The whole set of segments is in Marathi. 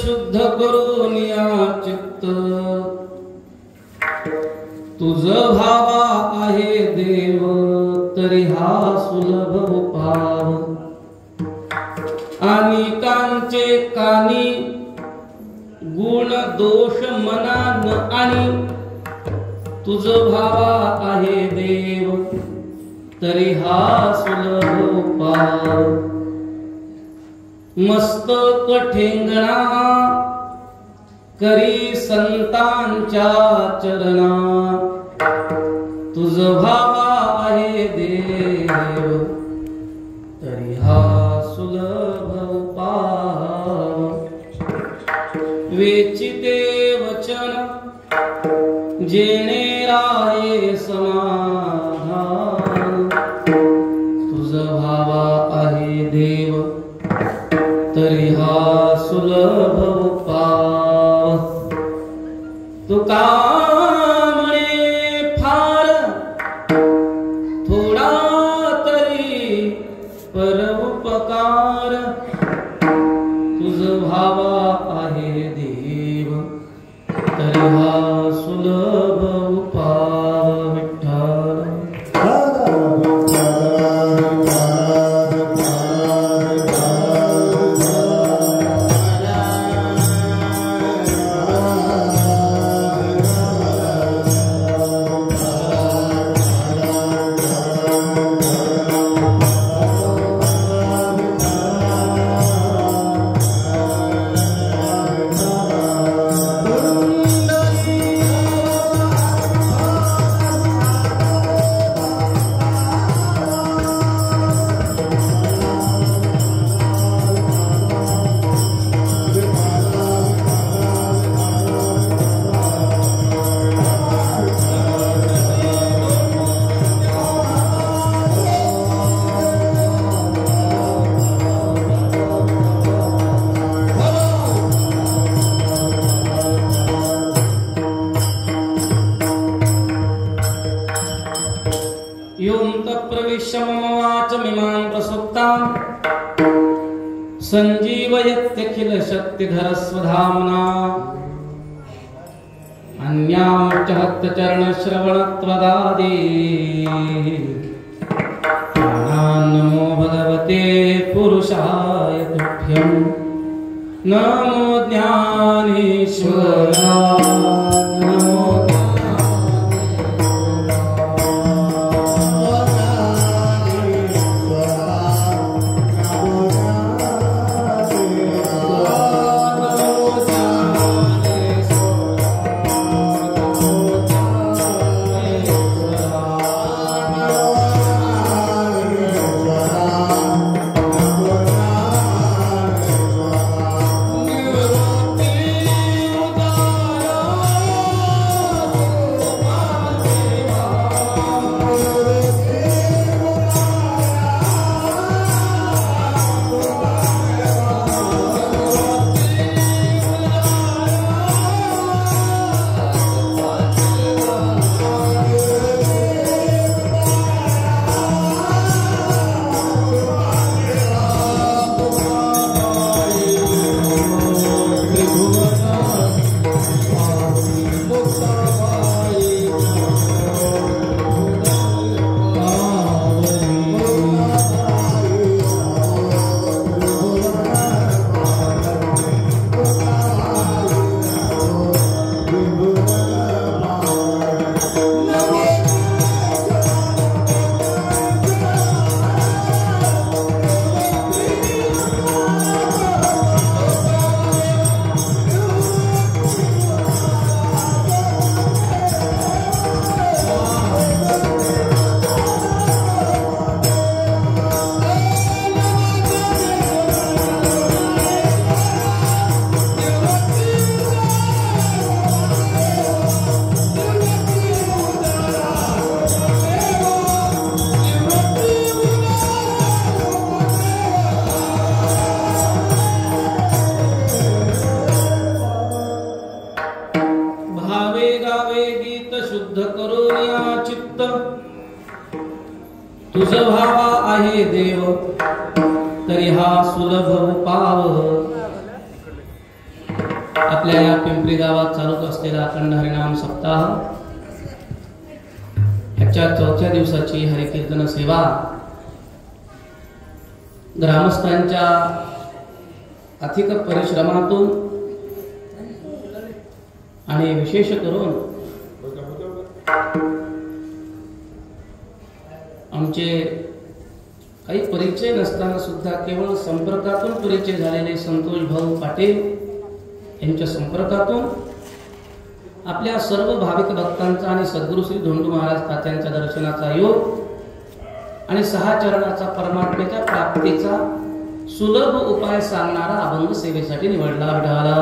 शुद्ध करून या चित्त तुझ भावा आहे देव तरी हा सुलभ उपाव आणि कांचे कानी गुण दोष मनान आणि तुझ भावा आहे देव तरी हा सुलभ उपाव मस्तक ठेंगणा करी संतांच्या चरणा तुझ भावा आहे देव तरी हा सुलभ उपाव वेचिते वचन जेणे राहे समाधान तुझ भावा आहे देव तरी हा सुलभ उपाव तुका म्हणे फार थोडा तरी परोपकार तुझ भावा आहे देव तरी हा सुलभ उपाव विठ्ठल विश्वमवाच मिमां प्रसुप्तां संजीवयत्यखिल शक्तिधरस्वधाम्ना अन्यांश्च चरणश्रवणत्वदादि नमो भगवते पुरुषाय तुभ्यं नमो ज्ञानेश्वराय नमो तुझ भावा आहे देव तरी हा सुलभ पाव। आपल्या या पिंपरी गावात चालत असलेला अखंड हरिनाम सप्ताह ह्याच्या 4थ्या दिवसाची हरिकीर्तन सेवा ग्रामस्थांच्या अधिक परिश्रमातून आणि विशेष करून आमचे काही परिचय नसताना सुद्धा केवळ संपर्कातून परिचय झालेले संतोष भाऊ पाटील यांच्या संपर्कातून आपल्या सर्व भाविक भक्तांचा आणि सद्गुरू श्री धोंडू महाराज तात्यांच्या दर्शनाचा योग आणि 6 चरणाचा परमात्म्याच्या प्राप्तीचा सुलभ उपाय सांगणारा अभंग सेवेसाठी निवडला विठाला।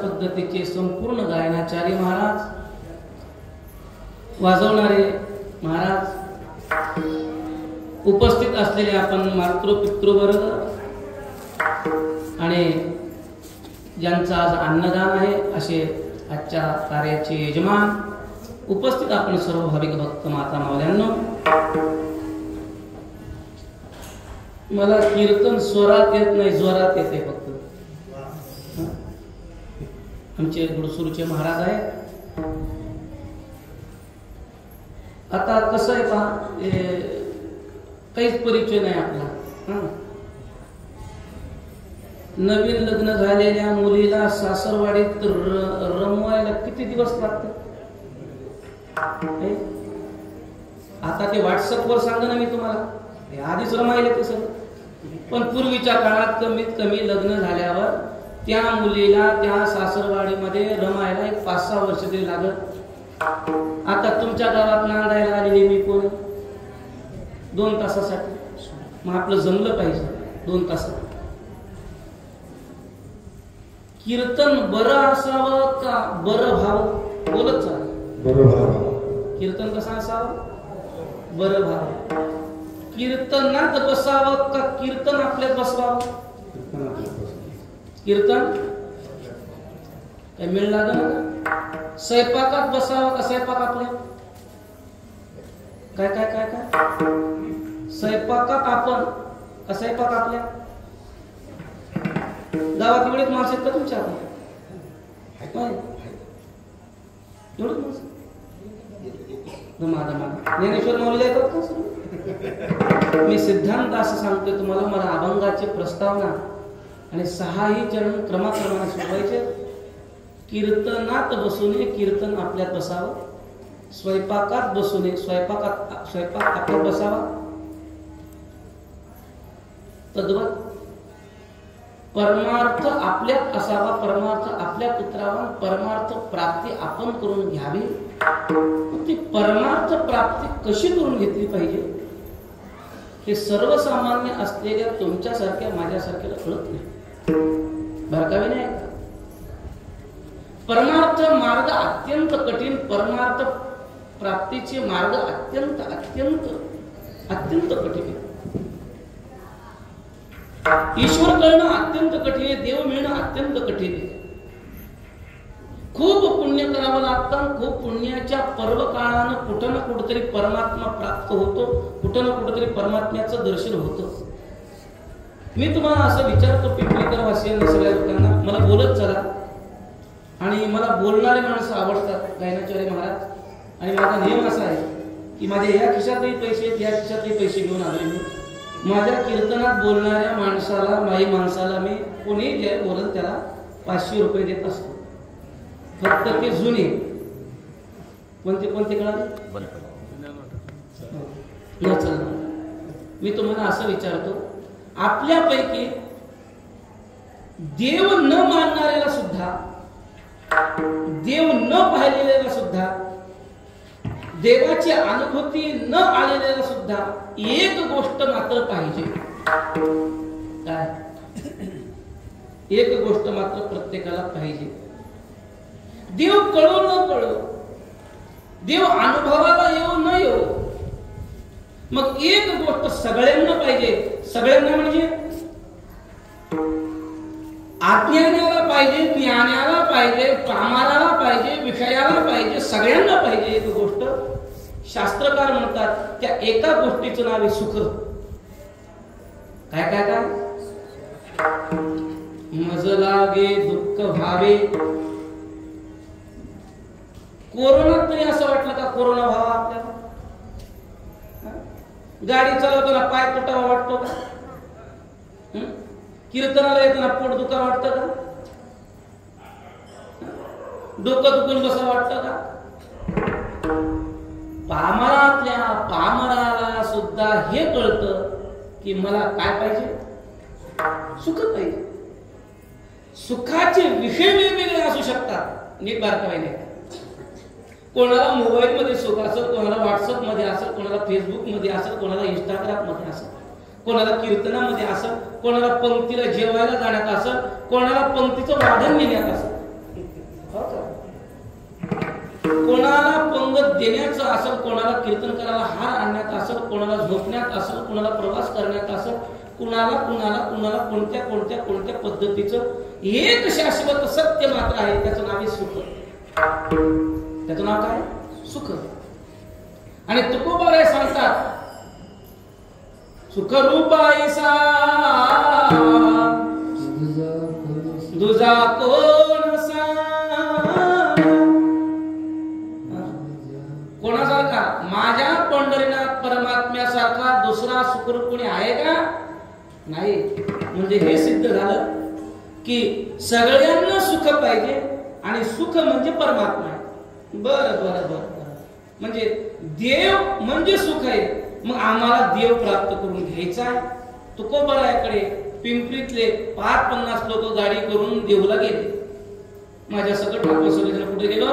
पद्धतीचे संपूर्ण गायनाचार्य महाराज, वाजवणारे महाराज, उपस्थित असलेले आपण मातृ पितृवर्ग आणि ज्यांचा आज अन्नदान आहे असे आजच्या कार्याचे यजमान, उपस्थित आपण सर्व भाविक भक्त माता मावल्यांनो, मला कीर्तन स्वरात येत नाही, जोरात येते फक्त। आमचे गुडसूरचे महाराज आहेत। आता कसं आहे पहा, काहीच परिचय नाही आपला। नवीन लग्न झालेल्या मुलीला सासरवाडीत रमवायला किती दिवस लागतात? आता ते व्हॉट्सअपवर सांगा ना मी तुम्हाला, आधीच रमायला कसं, पण पूर्वीच्या काळात कमीत कमी लग्न झाल्यावर त्या मुलीला त्या सासरवाडीमध्ये रमायला 5-6 वर्ष तरी लागत। आता तुमच्या गावात नांदायला आलेली मी कोण? 2 तासासाठी। मग आपलं जमलं पाहिजे 2 तासात। कीर्तन बरं असावं का बरं भाव? बोलत चाल, बरं भाव। कीर्तन कसं असावं? बरं भाव। कीर्तनात बसावं का कीर्तन आपल्यात बसवावं? कीर्तन काय मिळ लागलं ना? स्वयंपाकात बसावं का स्वयंपाक आपल्या? काय काय काय काय स्वयंपाकात आपण का स्वयंपाक आपल्या? गावात एवढीच माणसं आहेत का तुमच्या? एवढंच माणसं ज्ञानेश्वर माऊली येतात का? मी सिद्धांत असं सांगतोय तुम्हाला. मला अभंगाची प्रस्तावना आणि 6ही चरण क्रमाक्रमाने सोडवायचे. कीर्तनात बसून कीर्तन आपल्यात बसावं, स्वयंपाकात बसून स्वयंपाक आपल्यात बसावा. तद्वत परमार्थ आपल्यात असावा, परमार्थ आपल्यात उतरावा, परमार्थ प्राप्ती आपण करून घ्यावी. ती परमार्थ प्राप्ती कशी करून घेतली पाहिजे हे सर्वसामान्य असलेल्या तुमच्यासारख्या माझ्यासारख्याला कळत नाही. बारकावे नाही का? परमार्थ मार्ग अत्यंत कठीण, परमार्थ प्राप्तीचे मार्ग अत्यंत अत्यंत अत्यंत कठीण आहे. ईश्वर कळणं अत्यंत कठीण आहे, देव मिळणं अत्यंत कठीण आहे. खूप पुण्य करावं लागतं. खूप पुण्याच्या पर्व काळानं कुठं ना कुठेतरी परमात्मा प्राप्त होतो, कुठं ना कुठेतरी परमात्म्याचं दर्शन होतं. मी तुम्हाला असं विचारतो, पिंपरीकर वासियांना, सगळ्या लोकांना, मला बोलत चला. आणि मला बोलणारे माणसं आवडतात, गायनाचार्य महाराज. आणि माझा नियम असा आहे की माझ्या या खिशातही पैसे आहेत, या खिशातही पैसे घेऊन आलोय मी. माझ्या कीर्तनात बोलणाऱ्या माणसाला, माई माणसाला मी कोणी जे बोलत त्याला 500 रुपये देत असतो. फक्त ते जुने कोणते कोणते कळाले न चालणार. मी तुम्हाला असं विचारतो, आपल्यापैकी देव न मानणाऱ्याला सुद्धा, देव न पाहिलेल्याला सुद्धा, देवाची अनुभूती न आलेल्याला सुद्धा एक गोष्ट मात्र पाहिजे. काय? एक गोष्ट मात्र प्रत्येकाला पाहिजे. देव कळो न कळो, देव अनुभवाला येऊ न येऊ, मग एक गोष्ट सगळ्यांना पाहिजे. सगळ्यांना म्हणजे आज्ञानाला पाहिजे, ज्ञानाला पाहिजे, कामाला पाहिजे, विषयाला पाहिजे, सगळ्यांना पाहिजे एक गोष्ट. शास्त्रकार म्हणतात त्या एका गोष्टीचं नाव आहे सुख. काय काय काय? मज लागे दुःख व्हावे. कोरोनात तरी असं वाटलं का कोरोना व्हावा आपल्याला? गाडी चालवताना पाय तुटावा वाटतो का? कीर्तनाला येताना पोट दुखा वाटतं का? डोकं दुखून बसा वाटतं का? पामरातल्या पामराला सुद्धा हे कळतं की मला काय पाहिजे? सुख पाहिजे. सुखाचे विषय वेगवेगळे असू शकतात. नीट बारकाईने, कोणाला मोबाईल मध्ये सुख असेल, कोणाला व्हॉट्सअप मध्ये असेल, कोणाला फेसबुक मध्ये असेल, कोणाला इंस्टाग्राम मध्ये असेल, कोणाला कीर्तनामध्ये असेल, कोणाला पंक्तीला जेवायला जाण्यात असेल, कोणाला पंक्तीचं वादन नेण्यात असेल, कोणाला पंगत देण्याचं असेल, कोणाला कीर्तन करायला हार आणण्यात असेल, कोणाला झोपण्यात असेल, कोणाला प्रवास करण्यात असेल, कुणाला कुणाला कुणाला कोणत्या कोणत्या कोणत्या पद्धतीचं एक शाश्वत सत्य मात्र आहे, त्याचं नाव आहे सुख. त्याचं नाव काय? सुख. आणि तुकोबाराय सांगतात, सुखरूप ऐसा दुजा कोण कोणासारखा? माझ्या पंढरीनाथ परमात्म्यासारखा दुसरा सुखरूप कोणी आहे का? नाही. म्हणजे हे सिद्ध झालं की सगळ्यांना सुख पाहिजे आणि सुख म्हणजे परमात्मा आहे. बर बर बर. म्हणजे देव म्हणजे सुख आहे. मग आम्हाला देव प्राप्त करून घ्यायचा आहे. तुकोबारायाकडे पिंपरीतले 50 लोक गाडी करून देऊला गेले. माझ्या सकट आपण सगळेजण कुठे गेलो?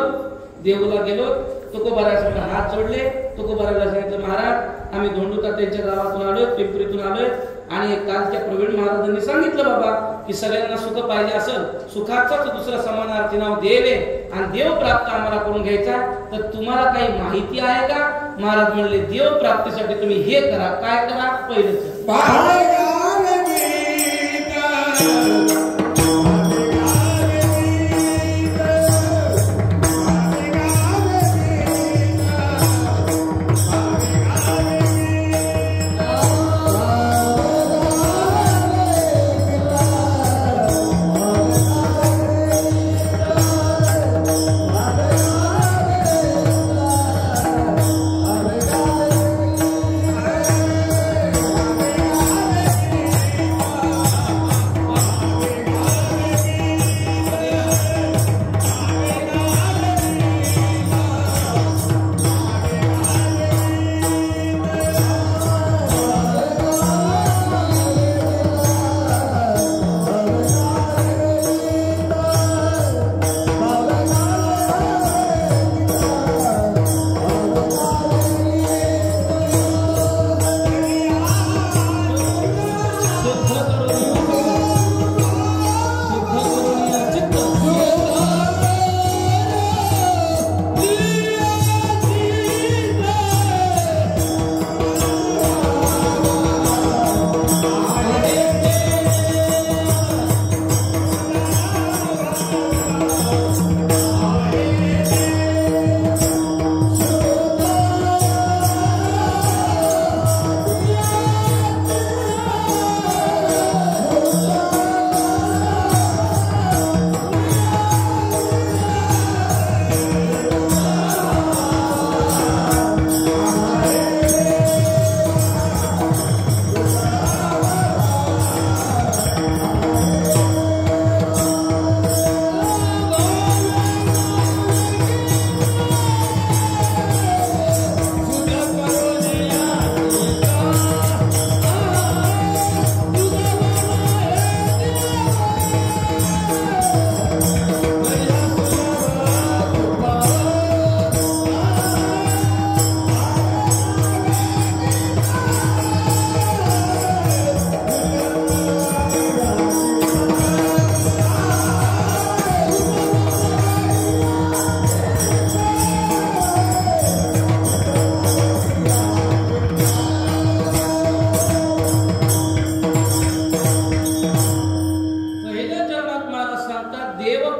देऊला गेलो. तुकोबारायासमोर हात जोडले. तुकोबारायाला सांगितलं, महाराज आम्ही धोंडू तात्यांच्या गावातून आलोय, पिंपरीतून आलोय, आणि कालच्या प्रवीण महाराजांनी सांगितलं बाबा की सगळ्यांना सुख पाहिजे असेल, सुखाचाच दुसरा समानार्थी नाव देव आहे आणि देव प्राप्त आम्हाला करून घ्यायचा, तर तुम्हाला काही माहिती आहे का? महाराज म्हणले, देव प्राप्तीसाठी तुम्ही हे करा. काय करा? पहिलंच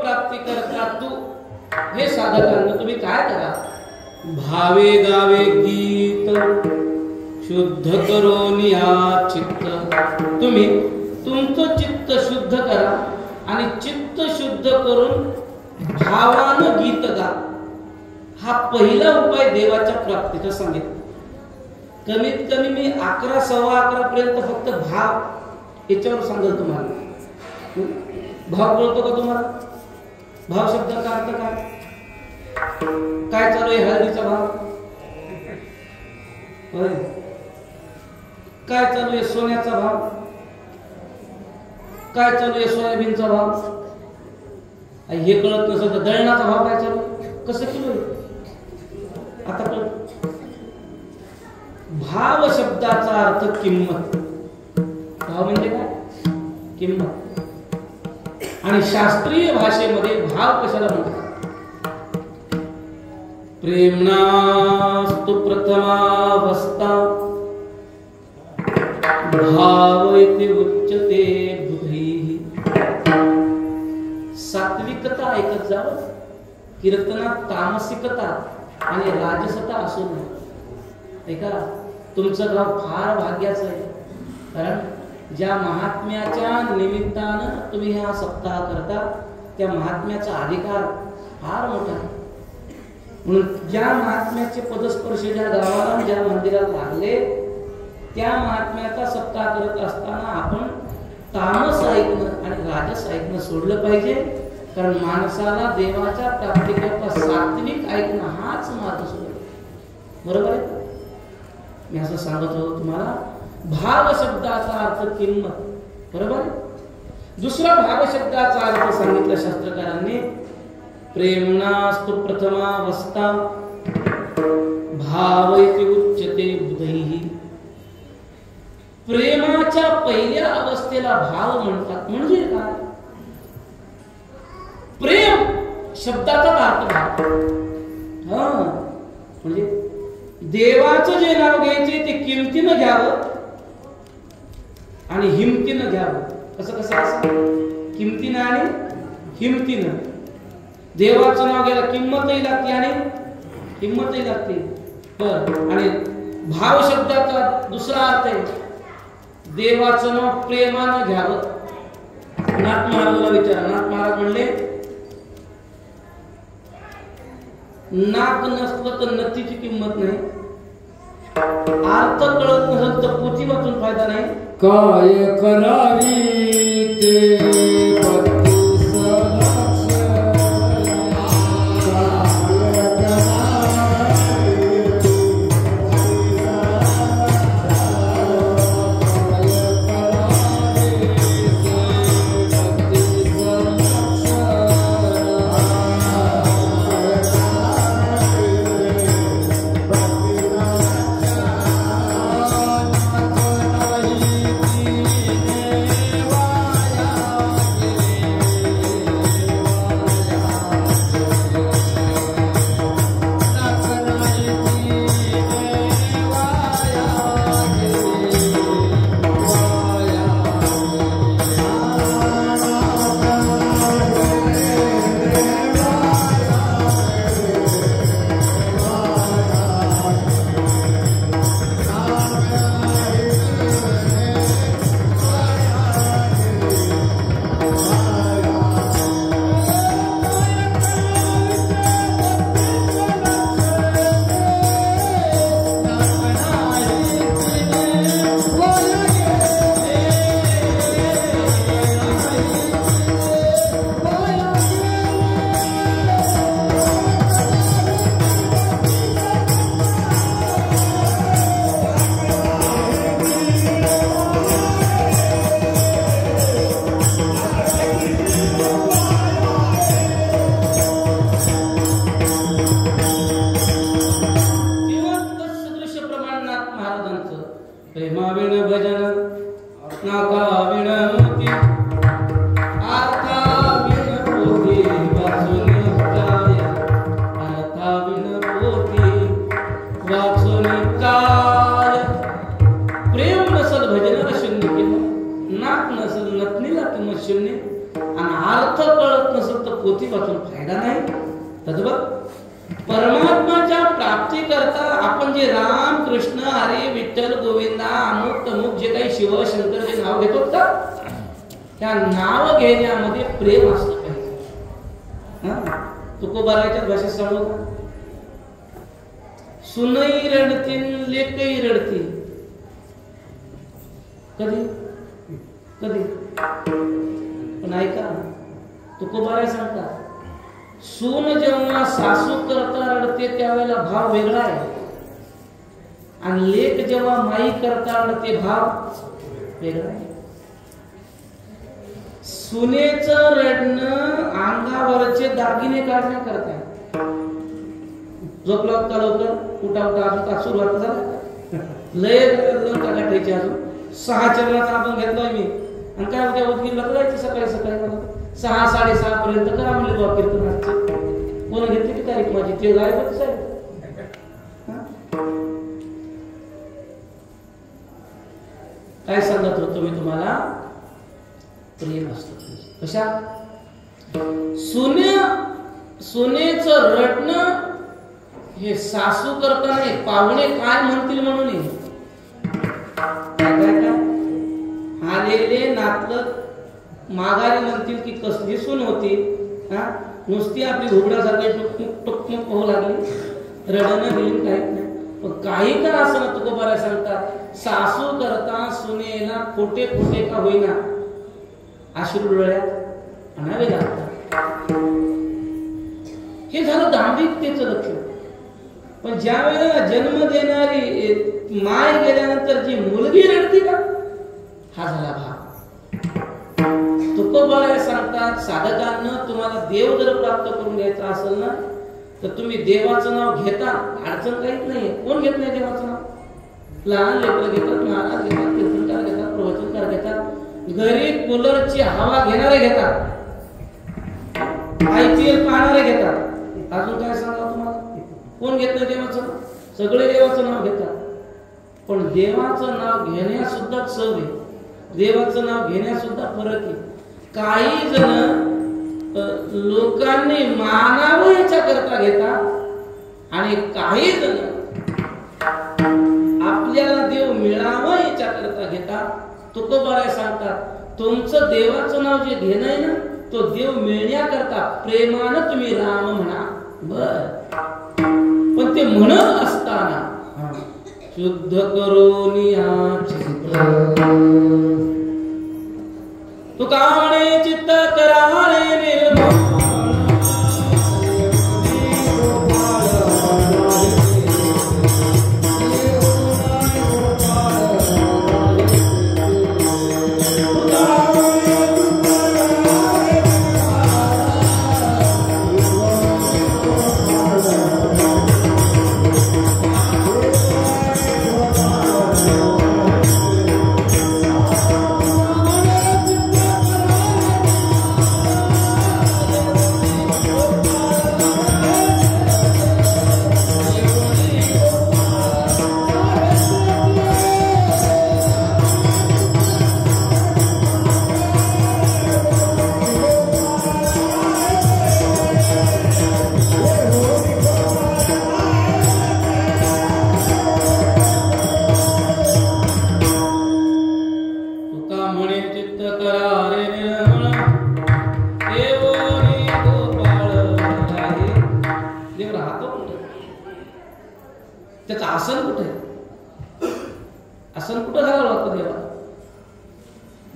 प्राप्ती करता तू. हे साधकांना तुम्ही काय करा, भावे गावे गीत शुद्ध करून या चित्त. तुम्ही तुमचं चित्त शुद्ध करा आणि चित्त शुद्ध करून भावानं गीत गा. हा पहिला उपाय देवाच्या प्राप्तीचा सांगितला. कमीत कमी मी 11 सव्वा 11 पर्यंत फक्त भाव याच्यावर सांगेल तुम्हाला. भाव कळतो का तुम्हाला? भाव शब्दाचा अर्थ काय? काय चालू आहे? हळदीचा भाव काय चालू आहे? सोन्याचा भाव काय चालू आहे? सोयाबीनचा भाव. हे कळत नसेल तर दळणाचा भाव काय चालू आहे? कसं किलो आहे? आता कळत. भाव शब्दाचा अर्थ किंमत. भाव म्हणजे काय? किंमत. आणि शास्त्रीय भाषेमध्ये भाव कशाला म्हणतात? प्रेमणास्तु प्रथमावस्था भाव इति उच्यते बुद्धि. सात्विकता ऐकत जावं. कीर्तनात तामसिकता आणि राजसता असू नये. ऐका, तुमचं गाव फार भाग्याचं आहे. कारण ज्या महात्म्याच्या निमित्तानं तुम्ही हा सप्ताह करता त्या महात्म्याचा अधिकार फार मोठा आहे. म्हणून ज्या महात्म्याचे पदस्पर्श ज्या गावाला ज्या मंदिराला लागले त्या महात्म्याचा सप्ताह करत असताना आपण तामस ऐकणं आणि राजस ऐकणं सोडलं पाहिजे. कारण माणसाला देवाच्या प्राप्तीकरता सात्विक ऐकणं हाच मार्ग सोडला. बरोबर आहे? मी असं सांगत होतो तुम्हाला. भाव शब्दाचा अर्थ किंमत. बरोबर आहे? दुसरा भाव शब्दाचा अर्थ सांगितला शास्त्रकारांनी. प्रेमणास्तु प्रथमावस्था भाव इति उच्यते बुधैः. प्रेमाच्या पहिल्या अवस्थेला भाव म्हणतात. म्हणजे काय? प्रेम शब्दाचा अर्थ भाव. म्हणजे देवाचं जे नाव घ्यायचे ते किमतीनं घ्यावं आणि हिमतीनं घ्यावं. कसं कसं असं? किमतीनं आणि हिमतीनं. देवाचं नाव घ्यायला किंमतही लागते आणि हिंमतही लागते. आणि भाव शब्दाचा दुसरा अर्थ आहे देवाचं नाव प्रेमानं घ्यावं. नाथ महाराजांना विचारा. नाथ महाराज म्हणले नाक नसलं तर नथीची किंमत नाही. अर्थ कळत नसेल तर पोथी वाचून फायदा नाही. काय करावी ते पोथी वाचून फायदा नाही. तद्वत परमात्माच्या प्राप्ती करता आपण जे राम कृष्ण हरी विठ्ठल गोविंदा अमुक तमुक जे काही शिव शंकर जे नाव घेतो का त्या नाव घेण्यामध्ये प्रेम असलं पाहिजे. तुकोबाराच्या भाषेत सांगू का, सुनई रडतील लेकही रडतील. कधी कधी पण ऐका, तुकोबारा सांगतात सून जेव्हा सासू करता रडते त्यावेळेला भाव वेगळा आहे, आणि लेक जेव्हा माई करता रडते भाव वेगळा आहे. सुनेचं रडणं अंगावरचे दागिने काढण्याकरता. झोपला का लवकर, उठा उठा अजून का सुरुवात झाला लय गाठायची. अजून 6 चरणाचा आपण घेतलाय मी, आणि काय उद्या उदगीरला जायचं सकाळी सकाळी मला 6 6:30 पर्यंत करा म्हणले बाबा कीर्तनाचे. कोण घेतली की तारीख माझी ते गायब साहेब. काय सांगत होतो मी तुम्हाला, प्रेम असतं कशा. सुनेचं रडणं हे सासू करताना पाहुणे काय म्हणतील म्हणून आलेले नातलं माघारी म्हणतील की कसली सून होती, नुसती आपली घोबड्यासारखी टुकमुक टुकमुक होऊ लागली, रडणं गेली काहीच नाही. पण काही का असं ना तुकोबारा सांगतात, सासू करता सुनेला खोटे खोटे का होईना अश्रू डोळ्यात आणावे लागतात. हे झालं दांभिकतेचं लक्षण. पण ज्या वेळेला जन्म देणारी माय गेल्यानंतर जी मुलगी रडती का, हा झाला भाव. तुकोबारा सांगतात साधकांना तुम्हाला देव जर प्राप्त करून घ्यायचा असेल ना तर तुम्ही देवाचं नाव घेता, अडचण काहीच नाही. कोण घेत नाही देवाचं नाव? लहान लेकरं घेतात, महाराज घेतात, कीर्तनकार घेतात, प्रवचनकार घेतात, घरी कूलरची हवा घेणारे घेतात, IPL पाहणारे घेतात. अजून काय सांगा तुम्हाला, कोण घेत नाही देवाचं? सगळे देवाचं नाव घेतात. पण देवाचं नाव घेण्यास सुद्धा चव आहे, देवाचं नाव घेण्यास सुद्धा फरक आहे. काही जण लोकांनी मानावं याच्या करता घेतात, आणि काही जण आपल्याला देव मिळावं याच्या करता घेतात. तुकोबारा सांगतात तुमचं देवाचं नाव जे घेणं आहे ना तो देव मिळण्याकरता प्रेमानं तुम्ही राम म्हणा. बर, पण ते म्हणत असताना शुद्ध करून तुका म्हणे चित्त करारे निर्मळ. त्याचं आसन कुठे? आसन कुठं झालं होतं देवा?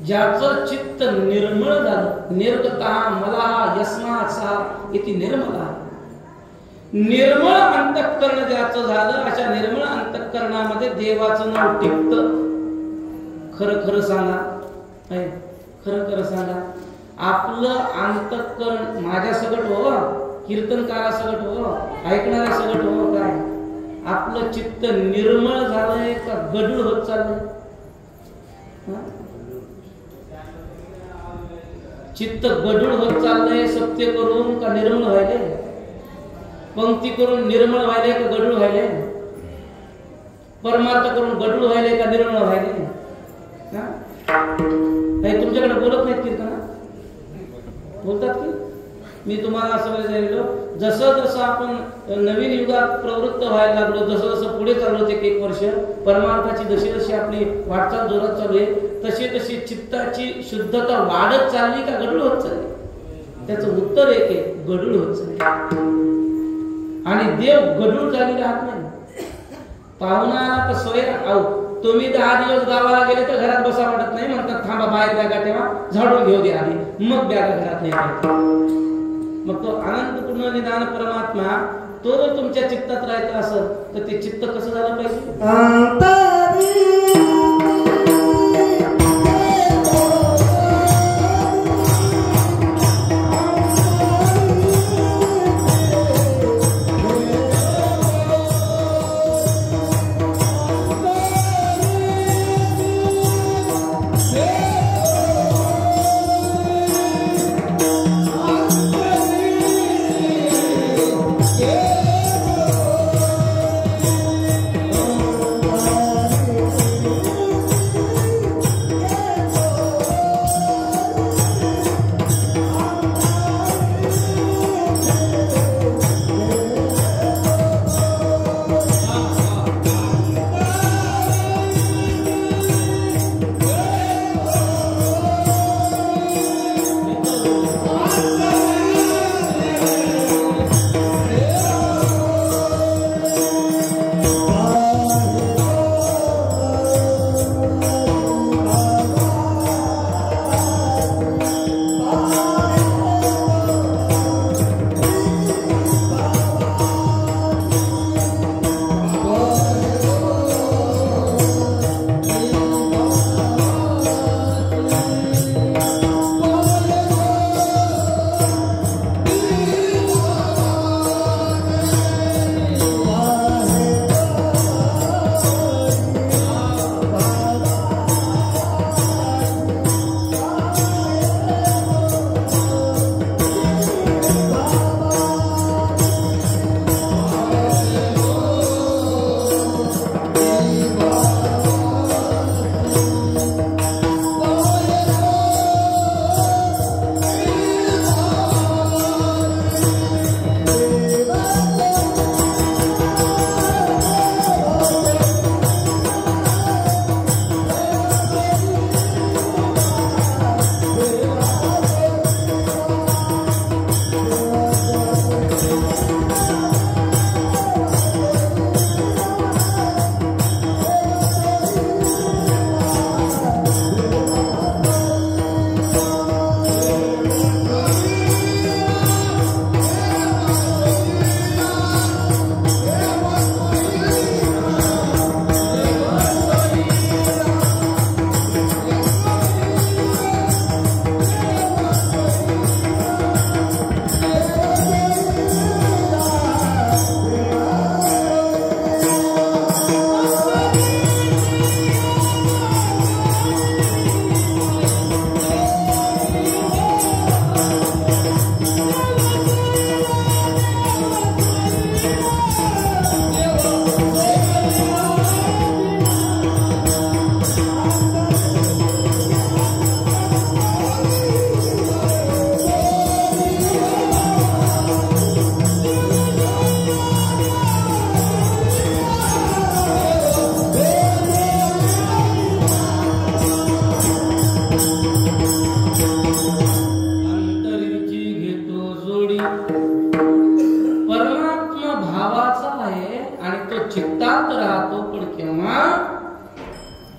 ज्याचं चित्त निर्मळ झालं, निर्गता मला यस्माचा इति निर्मला. निर्मळ अंतःकरण ज्याचं झालं, अशा निर्मळ अंतःकरणामध्ये देवाचं नाव टिकतं. खरं खरं सांगा, खरं खरं सांगा, आपलं अंतःकरण माझ्या सगट हो, कीर्तनकारा सगट हो, ऐकणाऱ्या सगट हो, काय आपलं चित्त निर्मळ झालंय का गडूळ होत चाललंय? चित्त गडूळ होत चाललंय सत्य करून का निर्मळ व्हायले? पंक्ती करून निर्मळ व्हायले का गडूळ व्हायले? परमार्थ करून गडूळ व्हायले का निर्मळ व्हायले? काही तुमच्याकडे बोलत नाहीत कीर्तन? बोलतात की मी तुम्हाला असं सांगितलं, जसं जसं आपण नवीन युगात प्रवृत्त व्हायला लागलो, जसं जसं पुढे चाललो ते एक वर्ष परमार्थाची जशी जशी आपली वाटचाल जोरात चालू आहे, तशी तशी चित्ताची शुद्धता वाढत चालली का गढूळ होत चालली? त्याचं उत्तर एक आहे, गढूळ होत चालली. आणि देव गढूळ झालेला राहत नाही. पाहुणा तर सोय आहो, तुम्ही 10 दिवस गावाला गेले तर घरात बसा वाटत नाही, म्हणतात थांबा बाहेर बॅगा तेव्हा झाडून घेऊ दे आधी, मग बॅगा घरात नाही. मग तो अनंतपूर्ण निदान परमात्मा तो जर तुमच्या चित्तात राहायचा असेल तर ते चित्त कसं झालं पाहिजे?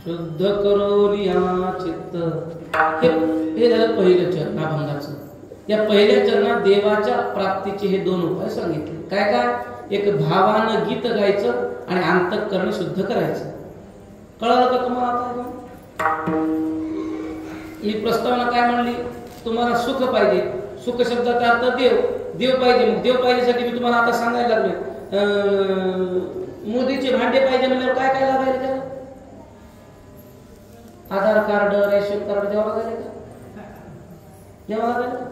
शुद्ध करोनिया चित्त. हे झालं पहिलं चरण अभंगाचं. या पहिल्या चरणात देवाच्या प्राप्तीचे हे दोन उपाय सांगितले. काय काय? एक भावानं गीत गायचं आणि अंतःकरण शुद्ध करायचं. कळालं का तुम्हाला? आता मी प्रस्तावना काय म्हणली? तुम्हाला सुख पाहिजे. सुख शब्दाचा अर्थ देव. देव पाहिजे. मग देव पाहिजेसाठी मी तुम्हाला आता सांगायला लागले. मोदीचे भांडे पाहिजे म्हणजे काय काय लागायला त्याला? आधार कार्ड, रेशन कार्ड द्यावं लागेल का? द्यावं लागेल.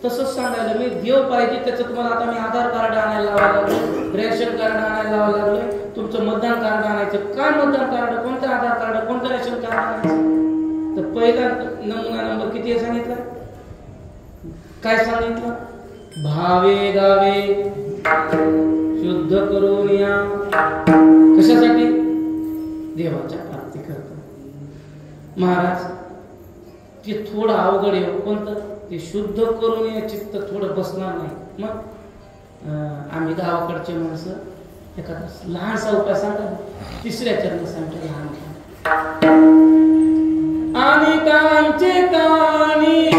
तसंच सांगायला मी देव पाहिजे त्याचं तुम्हाला आता मी आधार कार्ड आणायला लावायला लागलो, रेशन कार्ड आणायला लावायला लागलोय. तुमचं मतदान कार्ड आणायचं. काय मतदान कार्ड? कोणतं आधार कार्ड? कोणतं रेशन कार्ड आणायचं? तर पहिला नमुना नंबर किती आहे सांगितलं? काय सांगितलं? भावे गावे शुद्ध करून या. कशासाठी? देवाच्या प्राप्ती करता. महाराज ते थोडं अवघड आहे. कोणतं? ते शुद्ध करून या चित्त थोडं बसणार नाही. मग आम्ही गावाकडचे माणसं एखादा लहानसा उपाय सांगतात. तिसऱ्या चरण सांगतो लहान आणि कांचे कानी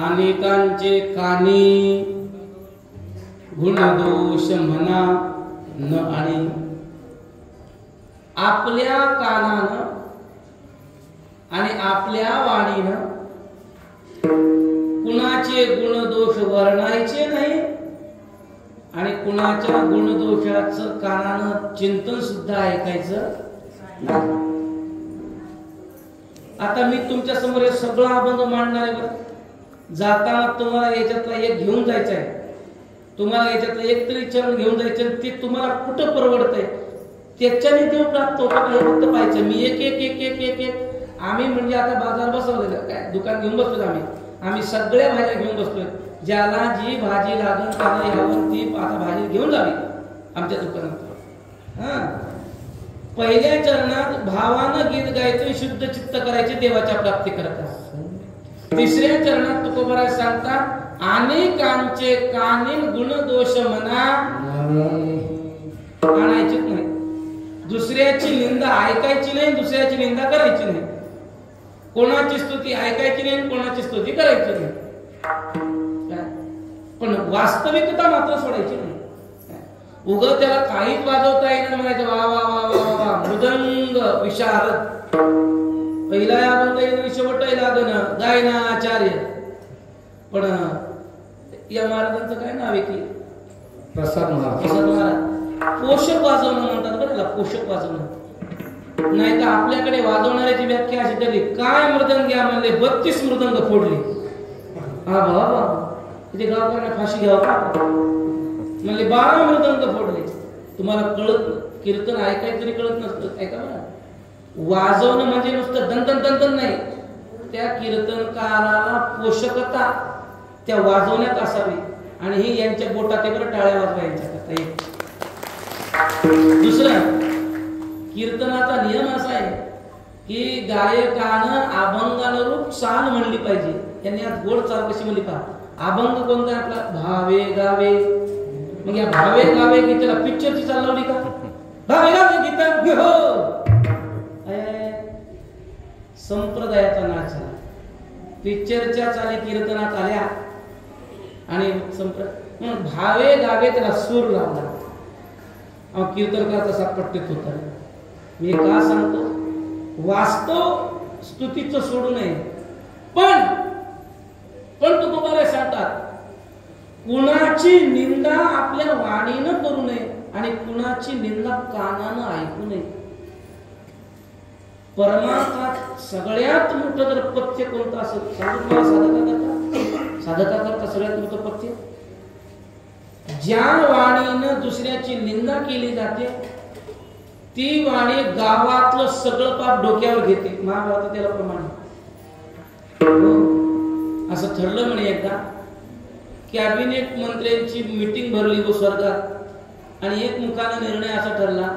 अनेकांचे कानी गुणदोष म्हणा न आणि आपल्या कानानं आणि आपल्या वाणीनं कुणाचे गुणदोष वर्णायचे नाही आणि कुणाच्या गुणदोषाचं कानानं चिंतन सुद्धा ऐकायचं नाही. आता मी तुमच्या समोर हे सगळं अभंग मांडणार आहे. जाताना तुम्हाला याच्यातला एक घेऊन जायचं आहे. तुम्हाला याच्यातलं एक तरी चरण घेऊन जायचं. ते तुम्हाला कुठं परवडतंय त्याच्याने देव प्राप्त होतो का हे फक्त पाहायचं. मी एक एक एक एक एक एक आम्ही म्हणजे आता बाजार बसवलेलं काय दुकान घेऊन बसतोय. आम्ही सगळ्या भाज्या घेऊन बसतोय. ज्याला जी भाजी लागून त्याला यावं ती आता भाजी घेऊन जावी आमच्या दुकानात. पहिल्या चरणात भावानं गीत गायचं शुद्ध चित्त करायचे देवाच्या प्राप्ती करता. तिसऱ्या चरणात तुकोबाराय सांगतात अनेकांचे कानी गुण दोष म्हणा आणायचीच नाही. दुसऱ्याची निंदा ऐकायची नाही, दुसऱ्याची निंदा करायची नाही. कोणाची स्तुती ऐकायची नाही, कोणाची स्तुती करायची नाही. पण वास्तविकता मात्र सोडायची नाही. उगं त्याला काहीच वाजवता येईल म्हणायचं वा वा वा वा वा मृदंग विशारद पहिला अभंग शेवट लागण गायनाचार्य. पण या महाराजांचं काय नाव आहे की प्रसाद महाराज. प्रसाद महाराज पोषक वाजवणं म्हणतात बरं. पोषक वाजवणं नाही तर आपल्याकडे वाजवणाऱ्याची व्याख्या अशी केली काय मृदंग घ्या म्हणले 32 मृदंग फोडले. हा बाबा तिथे गावकऱ्यांना फाशी घ्यावं का म्हणले 12 मृदंग फोडले. तुम्हाला कळत कीर्तन ऐकायचं तरी कळत नसतं. ऐका बरं वाजवणं म्हणजे नुसतं दंतन दंतन नाही. त्या कीर्तनकाराला पोषकता त्या वाजवण्यात असावी आणि हे यांच्या बोटात बरं टाळ्या वाजवा यांच्या करता. दुसरं कीर्तनाचा नियम असा आहे की गायकानं अभंगानुरूप चाल म्हणली पाहिजे. त्यांनी आज गोड चाल कशी म्हणली पहा. अभंग कोणता आपला भावे गावे. मग या भावे गावे गीताला पिक्चरची चाल लावली का भावे गावे गीता हो संप्रदायाचा नाश झाला. पिक्चरच्या चाली कीर्तनात आल्या आणि म्हणून भावे गावे त्याला सूर लावला. कीर्तनकार तसा पट्टीत होता. मी का सांगतो, वास्तव स्तुतीचं सोडू नये, पण तुकोबाराय सांगतात कुणाची निंदा आपल्या वाणीनं करू नये आणि कुणाची निंदा कानानं ऐकू नये. परमार्थात सगळ्यात मोठं जर पथ्य कोणतं असेल सांगू तुम्हाला, साधका करता सगळ्यात मोठं पथ्य, ज्या वाणीनं दुसऱ्याची निंदा केली जाते ती वाणी गावातलं सगळं पाप डोक्यावर घेते. महाभारत त्याला प्रमाण असं ठरलं म्हणे. एकदा कॅबिनेट मंत्र्यांची मीटिंग भरली व स्वर्गात आणि एक मुखाने निर्णय असा ठरला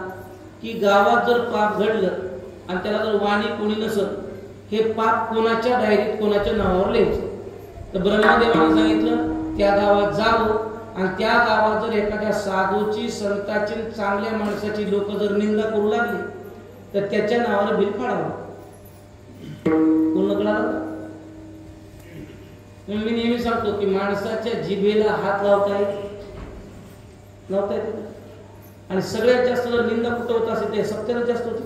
की गावात जर पाप घडलं आणि त्याला जर वाणी कोणी नसत हे पाप कोणाच्या डायरीत कोणाच्या नावावर लिहायचं. तर ब्रह्मदेवाने सांगितलं त्या गावात जावं आणि त्या गावात जर एखाद्या साधूची, संताची, चांगल्या माणसाची लोक जर निंदा करू लागली तर त्याच्या नावावर बिल फाडावं. पूर्ण कळालं. मी नेहमी सांगतो की माणसाच्या जिभेला हात लावता येत आणि सगळ्यात जास्त जर निंदा कुठं होत असेल ते सत्याला जास्त होती.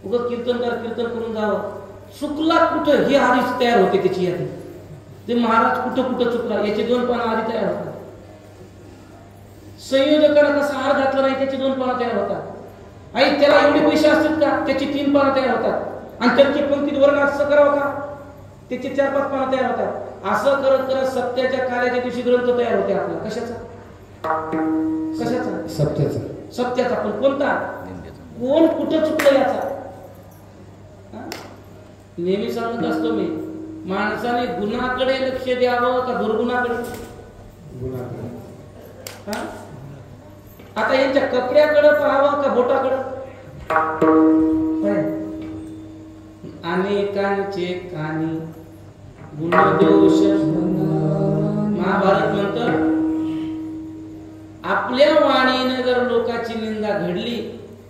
उगाच कीर्तनकार कीर्तन करून जावं, चुकला कुठं हे आधीच तयार होते त्याची यादी. ते महाराज कुठं चुकला याचे 2 पानं आधी तयार होतात. संयोजकाला कसा हार घातला नाही त्याची 2 पानं तयार होतात. आई त्याला एवढे पैसे असतात का त्याची 3 पानं तयार होतात आणि त्यांची पंक्तीत वर्ण असं करावं का त्याची 4-5 पानं तयार होतात. असं करत करत सत्याच्या कार्याच्या दिवशी ग्रंथ तयार होते आपला. कशाचा? सत्याचा. पण कोणता? कोण कुठं चुकलं याचा. नेहमी सांगत असतो मी, माणसाने गुन्हाकडे लक्ष द्यावं का दुर्गुणाकडे? आता यांच्या कपड्याकडे पाहावं का बोटाकडे? अनेकांचे कानी गुणदोष. महाभारत म्हणतं आपल्या वाणीने जर लोकांची निंदा घडली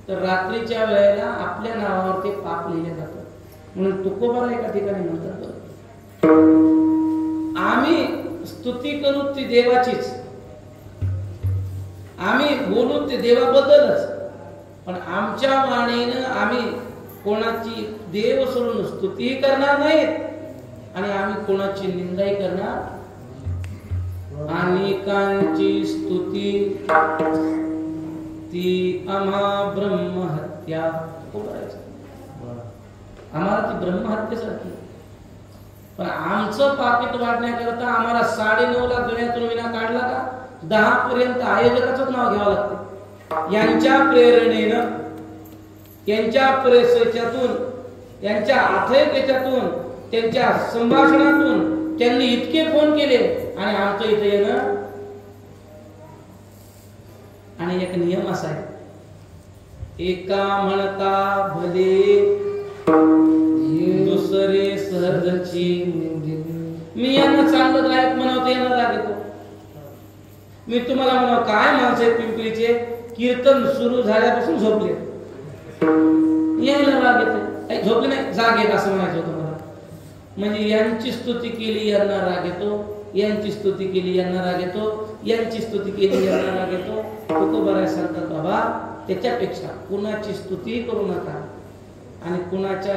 तर रात्रीच्या वेळेला आपल्या नावावर ते पाप लिहिले जातात. म्हणून तुकोबारा एका ठिकाणी म्हणतात आम्ही स्तुती करू ती देवाचीच, आम्ही बोलू ते देवाबद्दलच, पण आमच्या वाणीनं आम्ही कोणाची देव सोडून स्तुतीही करणार नाहीत आणि आम्ही कोणाची निंदाही करणार. अनेकांची स्तुती ती आम्हा ब्रह्महत्या. आम्हाला ती ब्रह्महत्येसारखी. पण आमचं पाकिट वाढण्याकरता आम्हाला 9.5 लाख गण्यातून विना काढला का 10 पर्यंत आयोजकाचंच नाव घ्यावं लागतं. यांच्या प्रेरणेनं, यांच्या प्रेसेच्यातून, यांच्या आथयतेच्यातून, त्यांच्या संभाषणातून त्यांनी इतके फोन केले आणि आमचं इथे येणं. आणि एक नियम असा आहे, एका म्हणता भले दुसरे सहजची. मी यांना चांगलं गायक म्हणवतो, यांना राग येतो. मी तुम्हाला म्हणाव काय माणसं आहेत पिंपरीचे, कीर्तन सुरू झाल्यापासून झोपले, यायला राग येतो. झोपले नाही, जाग येत असं म्हणायचं होतं मला. म्हणजे यांची स्तुती केली यांना राग येतो, यांची स्तुती केली यांना राग येतो, यांची स्तुती केली यांना राग येतो. तुकोबाराय सांगतात बाबा त्याच्यापेक्षा कुणाची स्तुती करू नका आणि कुणाच्या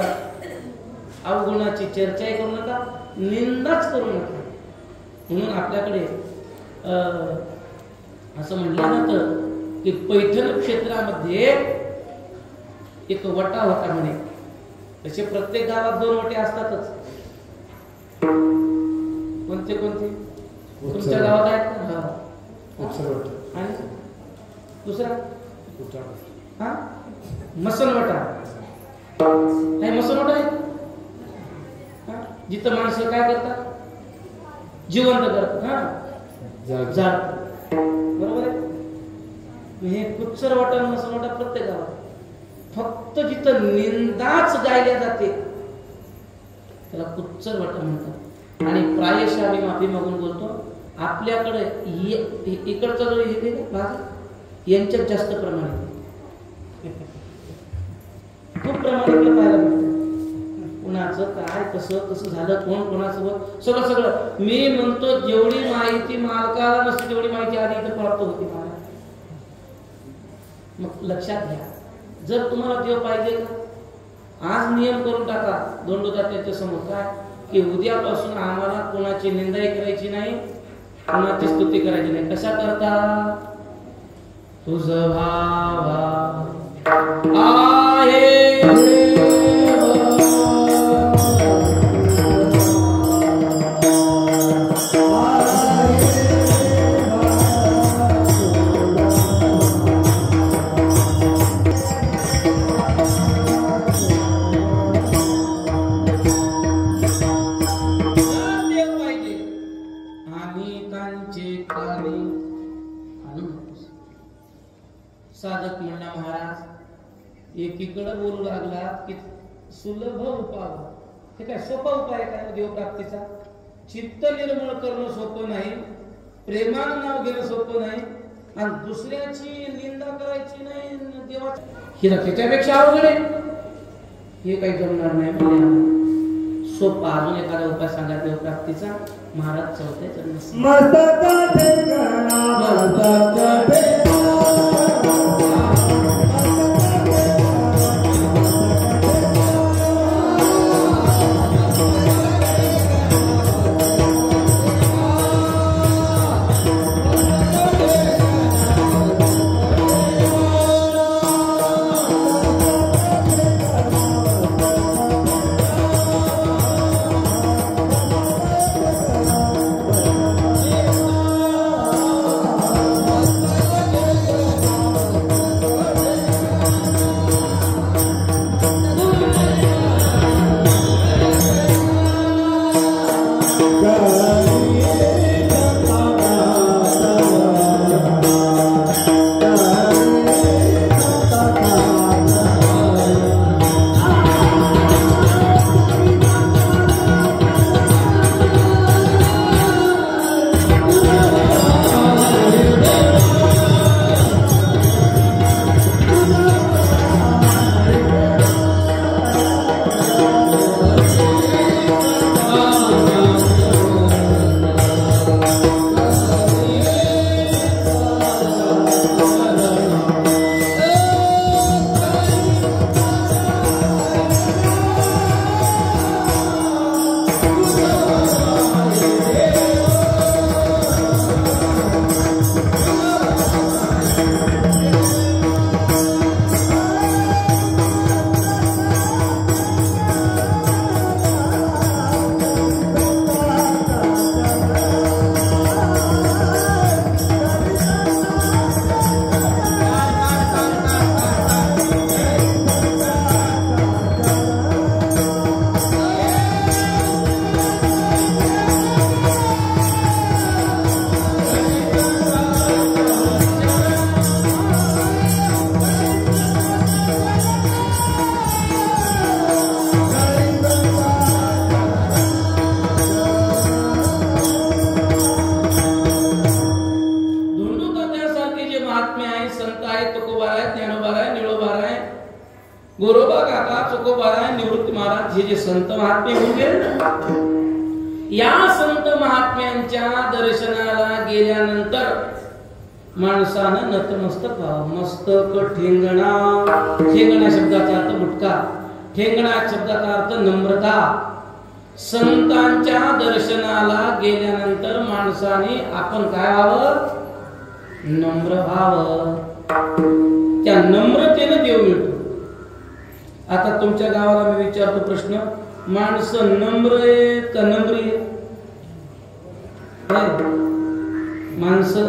अवगुणाची चर्चाही करू नका, निंदाच करू नका. म्हणून आपल्याकडे असं म्हटलं जातं की पैठण क्षेत्रामध्ये एक वटा होता म्हणे. तसे प्रत्येक गावात 2 वटे असतातच. कोणते कोणते तुमच्या गावात आहेत ना? आणि दुसरा मसनवटा. मसनवटा आहे जिथं माणसं काय करतात, जिवंत करतात, झाड. बरोबर आहे. हे कुच्चर वाटा मसनवटा प्रत्येक गावात. फक्त जिथं निंदाच गायल्या जाते त्याला कुच्चर वाटा म्हणतात. आणि प्रायशः आम्ही माफी मागून बोलतो, आपल्याकडे इकडचा जो हे भाग यांच्यात जास्त प्रमाणात, खूप प्रमाणात पाहायला मिळतं. कुणाचं काय कसं कसं झालं, कोण कोणासोबत, सगळं मी म्हणतो जेवढी माहिती मालकाला नसते तेवढी माहिती आधी इथं प्राप्त होती मला. मग लक्षात घ्या, जर तुम्हाला देव पाहिजे का आज नियम करून टाका दोंडोदात्याच्या समोर काय की उद्यापासून आम्हाला कोणाची निंदाही करायची नाही, कोणाची स्तुती करायची नाही. कशा करता? तुझ भावा आहे साधक म्हणला महाराज एकीकडे बोलू लागला की सुलभ उपाय. हे काय सोपा उपाय काय देवप्राप्तीचा? चित्त निर्मळ करणं सोपं नाही, प्रेमानं नाव घेणं सोपं नाही, आणि दुसऱ्याची निंदा करायची नाही देवाची, ही त्याच्यापेक्षा अवघड आहे. हे काही जमणार नाही म्हणजे सोपा. अजून एखादा उपाय सांगा देवप्राप्तीचा. महाराज चौथ्या चरण गोरोबा काका, चोकोबाराय, निवृत्ती महाराज हे जे संत महात्मे होऊन गेले ना, या संत महात्म्यांच्या दर्शनाला गेल्यानंतर माणसानं नतमस्तक व्हावं. मस्तक ठेंगणा, ठेंगणा शब्दाचा अर्थ मुटका, ठेंगणा शब्दाचा अर्थ नम्रता. संतांच्या दर्शनाला गेल्यानंतर माणसाने आपण काय व्हावं? नम्र व्हावं. त्या नम्रतेने देव मिळतो. आता तुमच्या गावाला मी विचारतो प्रश्न, माणसं नम्र आहेत का नम्री आहेत? माणसं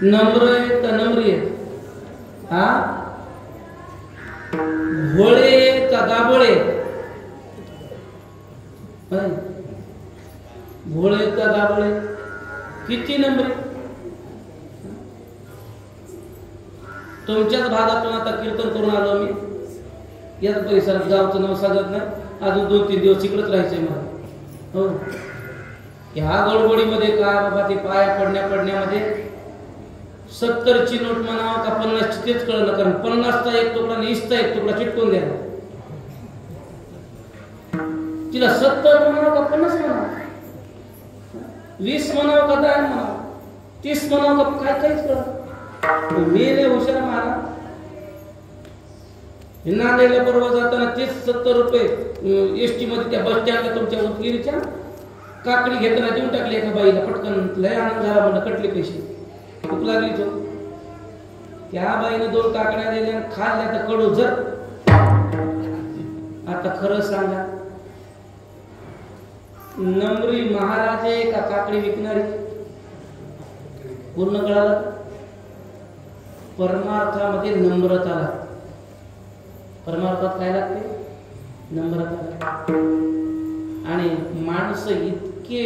नम्र आहेत का नम्री आहेत? हा, भोळे का गाबळे? भोळे का गाबळे? किती नम्र? तुमच्याच भागातून आता कीर्तन करून आलो मी. याच परिसरात, गावचं नाव सांगत नाही, अजून 2-3 दिवस इकडेच राहायचंय मला. हो, ह्या गडबडीमध्ये काय बाबा, ते पाया पडण्यामध्ये 70ची नोट म्हणावं का 50ची तेच कळलं. कारण 50चा एक तुकडा आणि 20चा एक तुकडा चिटकून द्या. तिला 70 म्हणावं का 50 म्हणावं, 20 म्हणावं का 10 म्हणावं, 30 म्हणावं का काय काहीच कळत. मी लय हुशार महाराज. नांदेडला परवा जाताना 30-70 रुपये एसटी मध्ये त्या बस स्टँडला तुमच्या उदगीरच्या काकडी घेताना देऊन टाकली एका बाईला. पटकन लय आनंद झाला, म्हणलं कटले पैसे, भूक लागली तो. त्या बाईने 2 काकड्या दिल्या, खाल्ल्या तर कडू जर. आता खरं सांगा, नम्री महाराज आहे का काकडी विकणारी? पूर्ण कळालं. परमार्थामध्ये नम्रता लागते. परमार्थात काय लागते? नम्रता. आणि माणसं इतके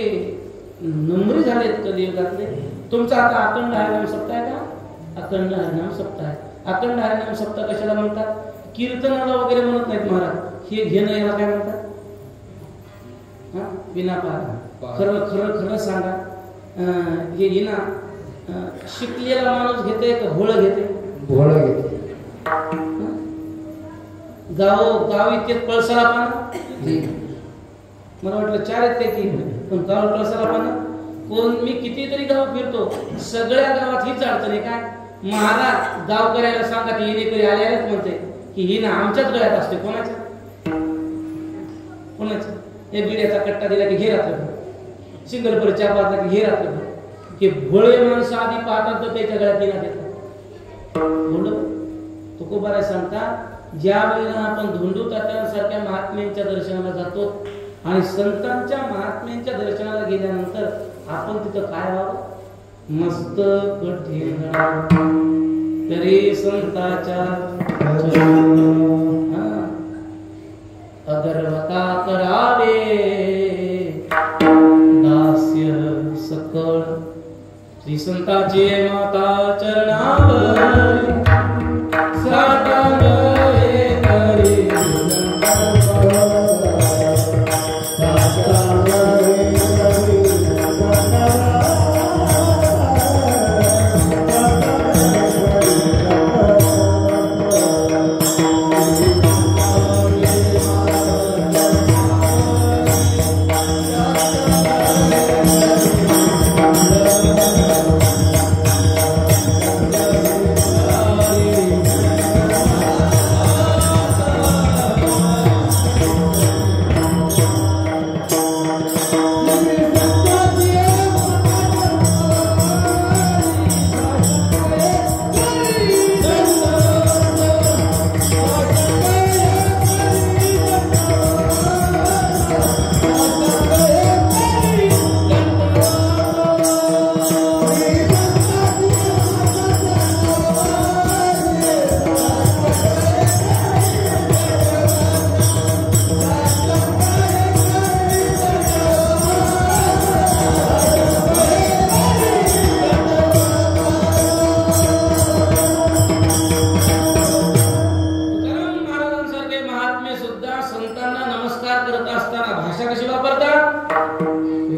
नम्री झालेत कलियुगातले. तुमचा आता अखंड हरिनाम सप्ताह आहे का? अखंड हरिनाम सप्ताह आहे. अखंड हरिनाम सप्ताह कशाला म्हणतात? कीर्तनाला वगैरे म्हणत नाहीत महाराज. हे घेणं याला काय म्हणतात? विनापार. खरं खरं खरं सांगा, हे विना शिकलेला माणूस घेते का घोळ घेते? घोळ घेते. गाव इतके पळसाला पाना. मला वाटलं 4 आहेत की, पण गाव पळसाला पाना. कोण मी कितीतरी गाव फिरतो, सगळ्या गावात हीच अडचण आहे. काय महाराज गावकऱ्याला सांगा की येणेकरी आल्यालाच म्हणते की ही ना आमच्याच गळ्यात असते. कोणाच्या? कोणाच्या? हे बिड्याचा कट्टा दिला की घे रात्रभर, सिंगलपूर चहा पाजला की घे रात्रभर. की भोळे माणसं आधी पाहतात तर त्याच्या गळ्यात येणार देतात. बोल तो को बराय सांगता, ज्या वेळेला आपण धोंडू तात्यांसारख्या महात्म्यांच्या दर्शनाला जातो आणि संतांच्या महात्म्यांच्या दर्शनाला गेल्यानंतर आपण तिथं काय व्हावं? मस्त कठीण तरी संताच्या अगरवता करावे दास्य सकळ. श्री संताचे माता चरणावर साठावे करी.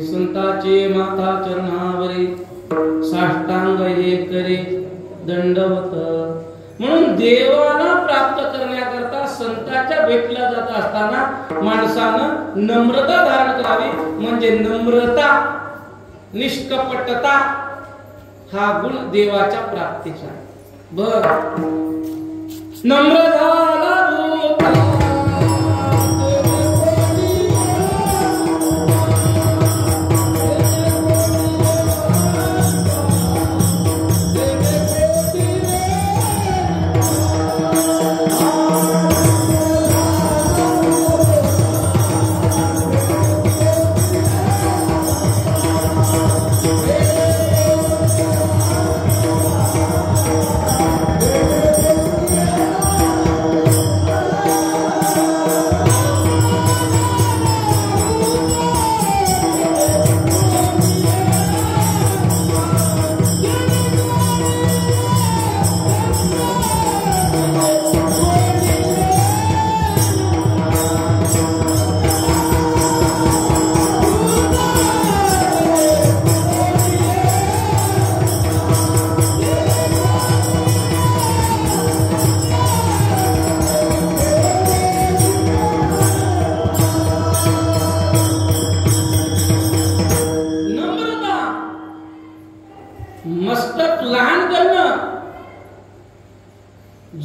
संताचे माता चरणावरी साष्टांग हे करे दंडवत. म्हणून देवाला प्राप्त करण्याकरता संताच्या भेटला जात असताना माणसानं नम्रता धारण करावी. म्हणजे नम्रता, निष्कपटता हा गुण देवाच्या प्राप्तीचा. बर नम्र झाला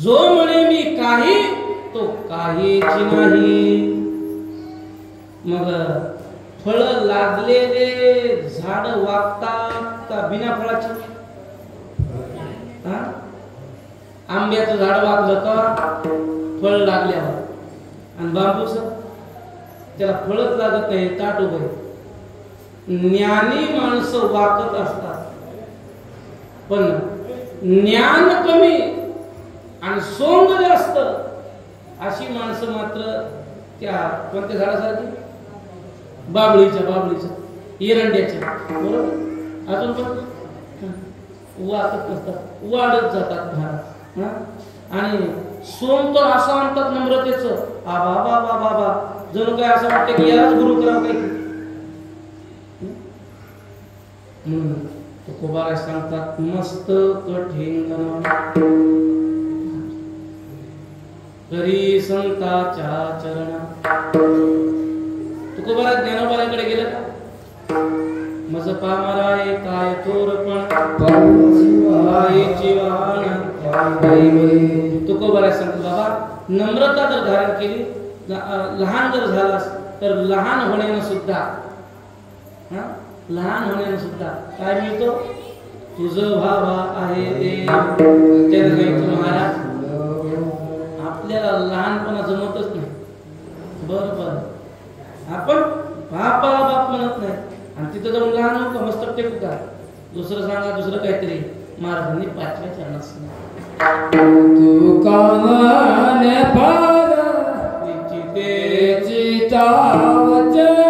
जो म्हणे मी काही तो काहीची नाही. मग फळ लागलेले झाड वागतात का बिना फळाची? आंब्याचं झाड वागलं का फळ लागल्यावर, आणि बांबूच त्याला फळच लागत नाही, ताट उभं. ज्ञानी माणसं वाकत असतात, पण ज्ञान कमी आणि सोंग जास्त अशी माणसं मात्र त्या कोणत्या झाडासारखी? बाबळीच्या एरंड्याच्या, बरोबर. अजून पण वाकत नसतात, वाढत जातात झाड. आणि सोंग तर असं म्हणतात नम्रतेचं, आबा बाबा बाबा, जणू काय असं वाटतं की यालाच गुरु करावं काही. म्हणून तुकोबाराय सांगतात मस्तक ठेंगण करी संताच्या चरणा. तुकोबाराय ज्ञानोबाराकडे गेलं का? मज पामराय काय तोरपण तुकोबाराय सांगतो बाबा, नम्रता जर धारण केली, लहान जर झालास तर लहान होण्यानं सुद्धा काय मिळतो? तुझं भावा आहे देव. त्यानं सांगितलं महाराज आपल्याला लहानपणा जमतच नाही. बरोबर, आपण बापाला बाप म्हणत नाही, आणि तिथं जाऊन लहान होऊ का, मस्तक टेकू का? दुसरं सांगा, दुसरं काहीतरी. महाराजांनी 5व्या चरणात तू कामाने पार वचन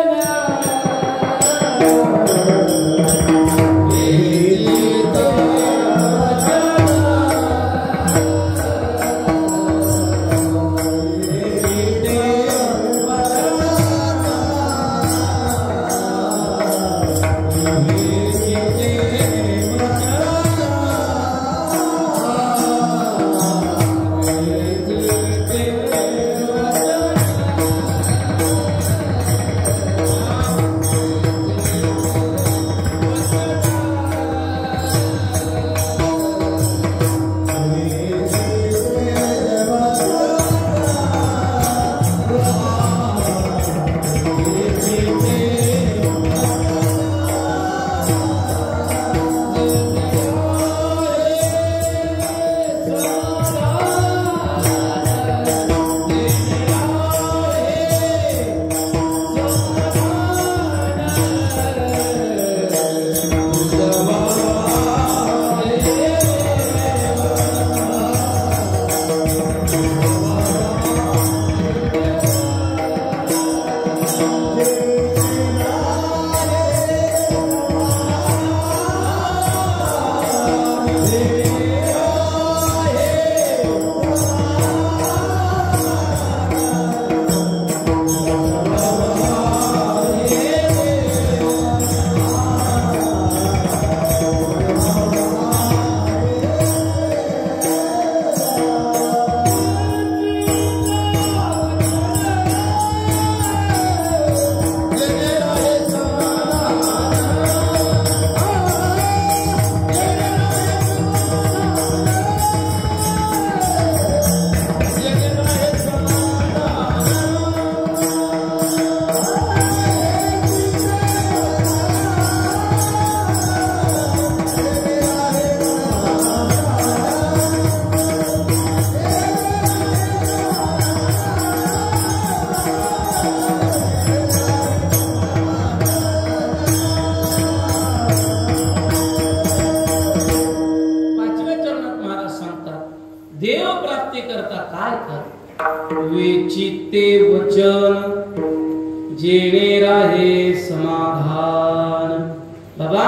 वेचिते वचन जेणे राहे समाधान. बाबा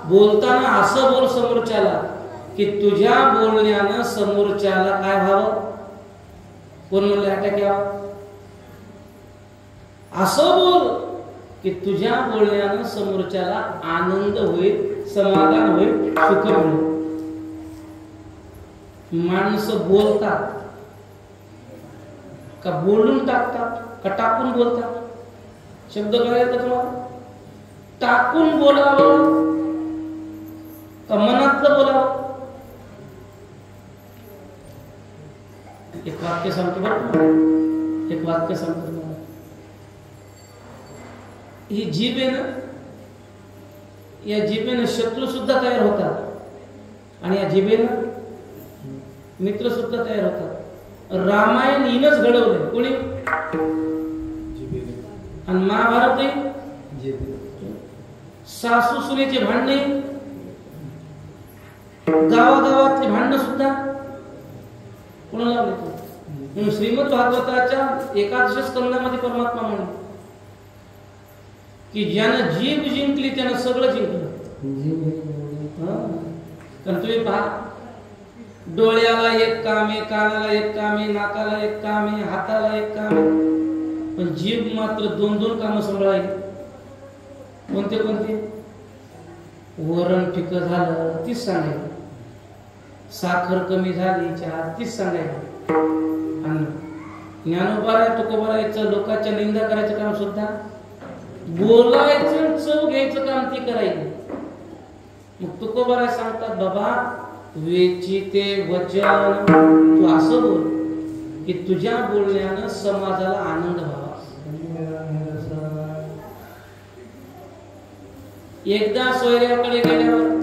बोलताना असं बोल समोरच्याला की तुझ्या बोलण्यानं समोरच्याला काय व्हावं? कोण म्हणले अटॅक यावं? असं बोल की तुझ्या बोलण्यानं समोरच्याला आनंद होईल, समाधान होईल, सुख मिळेल. माणसं बोलतात का बोलून टाकतात का टाकून बोलतात? शब्द कळायला तुम्हाला? टाकून बोलावं का मनातलं बोलावं? वाक्य सांगतो बरं, एक वाक्य सांगतो. ही जीभ आहे ना, या जिभेनं शत्रू सुद्धा तयार होतात आणि या जिभेनं मित्र सुद्धा तयार होतात. रामायण हिनच घडवलंय कोणी, आणि महाभारतही सासू सुनेचे भांडणे, गावागावातले भांडणं सुद्धा कोणाला होतो. म्हणून श्रीमद भागवताच्या 11 स्कंदामध्ये परमात्मा म्हणून की ज्यानं जीभ जिंकली त्यानं सगळं जिंकलं. कारण तुम्ही पहा, डोळ्याला एक काम आहे, कानाला एक काम आहे, नाकाला एक काम आहे, हाताला एक काम आहे, पण जीभ मात्र 2-2 कामं सांभाळायची. कोणते कोणते? वरण फिकं झालं तीच सांगायचं, साखर कमी झाली चहा तीच सांगायचं. आणि ज्ञानोबा तुकोबारायचं लोकांच्या निंदा करायचं काम सुद्धा, बोलायचं चव घ्यायचं काम ती करायची. मग तुकोबाराय सांगतात, बाबा वेचिते वचन, तू असं बोल की तुझ्या बोलण्यानं समाजाला आनंद व्हावा. एकदा सोयऱ्याकडे गेल्यावर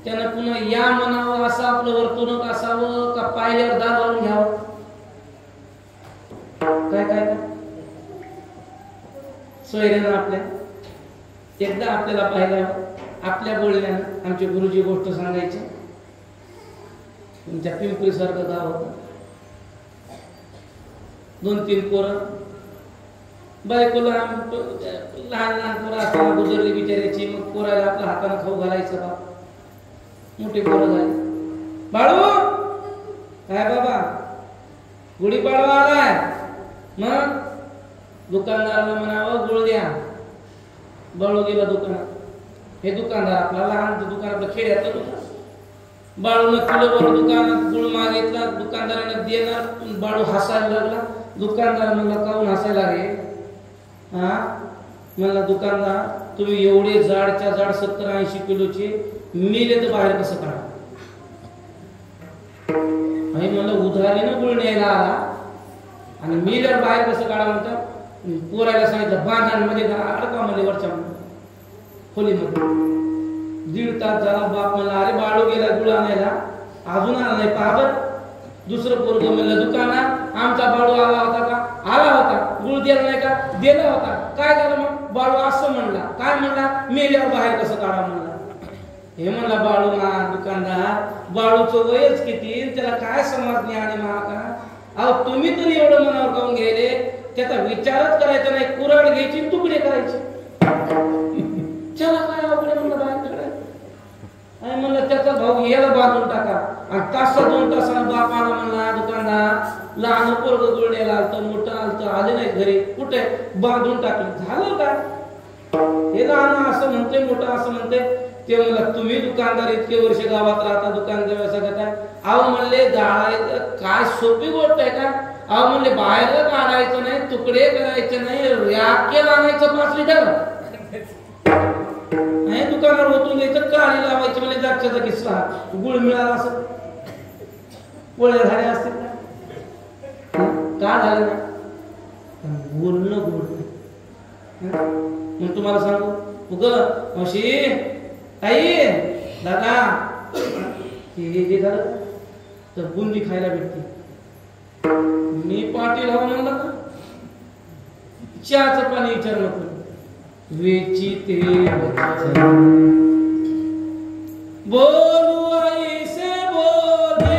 त्यानं पुन्हा या म्हणावं, असं आपलं वर्तणूक असावं का पाहिल्यावर दार लावून घ्यावं? काय काय काय सोयऱ्यानं आपल्या एकदा आपल्याला पाहिल्यावर आपल्या बोलण्यानं आमचे गुरुजी गोष्ट सांगायची. तुमच्या पिंपरी सारखं गाव होतं, 2-3 पोरं, बायकोला लहान लहान पोरं असताना गुजरली बिचारायची. मग पोराला आपल्या हाताने खाऊ घालायचं बा. मोठे पोरं झाले, बाळू काय बाबा गुढीपाडवा आलाय, मग दुकानदाराला म्हणावं गुळ द्या. बाळू गेला दुकानात. हे दुकानदार आपला लहान दुकान, आपलं खेड्याचं दुकान. बाळूनं किलोभर दुकानात गुळ मागितला, दुकानदाराने देणार. बाळू हसायला लागला. दुकानदार म्हणला, काहून हसायला रे? हा म्हणला, दुकानदार तुम्ही एवढे जाडच्या जाड 70-80 किलोचे मेले तर बाहेर कसं काढा? आणि मला उधारीनं गुळ न्यायला आला आणि मेल्यावर बाहेर कसं काढा म्हणतात. पोरायला सांगितलं, बांधांमध्ये अडका मध्ये वरच्या खोलीमध्ये. 1.5 तास झाला. बाप म्हणला, अरे बाळू गेला गुळ आणायला, अजून आला नाही, पाहा. दुसरं पोरग म्हणलं, दुकानात आमचा बाळू आला होता का? आला होता. गुळ दिला नाही का? दिला होता. काय झालं मग? बाळू असं म्हणला. काय म्हणला? मेल्यावर बाहेर कसं काढा म्हणला. हे म्हणला बाळू ना दुकानदार, बाळूचं वयच किती, त्याला काय समाज ज्ञान आहे महाका? अहो तुम्ही तरी एवढं मनावर काऊन गेले? त्याचा विचारच करायचा नाही, कुऱ्हाड घ्यायची तुकडे करायचे. त्याला काय अवघड म्हणलं बाहेर तिकडे. आणि म्हणलं त्याचा भाऊ याला बांधून टाका. आणि 1-2 तासानं बाप आला म्हणला, दुकानदार लहान पोरग गुळण्याला आलतं, मोठं आलतं, आले नाही घरी, कुठे बांधून टाकलं. झालं का? हे लहान असं म्हणते, मोठं असं म्हणते. ते म्हणलं, तुम्ही दुकानदार इतके वर्ष गावात राहता, दुकानदार व्यवसाय करताय. अहो म्हणले, जाळायचं काय सोपी गोष्ट आहे का? अहो म्हणले, बाहेर काढायचं नाही, तुकडे करायचे नाही, राखेल आणायचं 5 लिटर. नाही दुकानावर ओतून द्यायचं, काळी लावायची. म्हणजे जागच्याचा किस्सा. गुळ मिळाला असं पोळ्या झाल्या असतील का? झालं ना बोलणं गोड. मग तुम्हाला सांगू, उग मावशी, आई, दादा, हे झालं तर बुंदी खायला भेटते. मी पाटील हवं म्हणलं का? चहाचं पाणी विचार नको. वेचिते बोलू आई से बोले,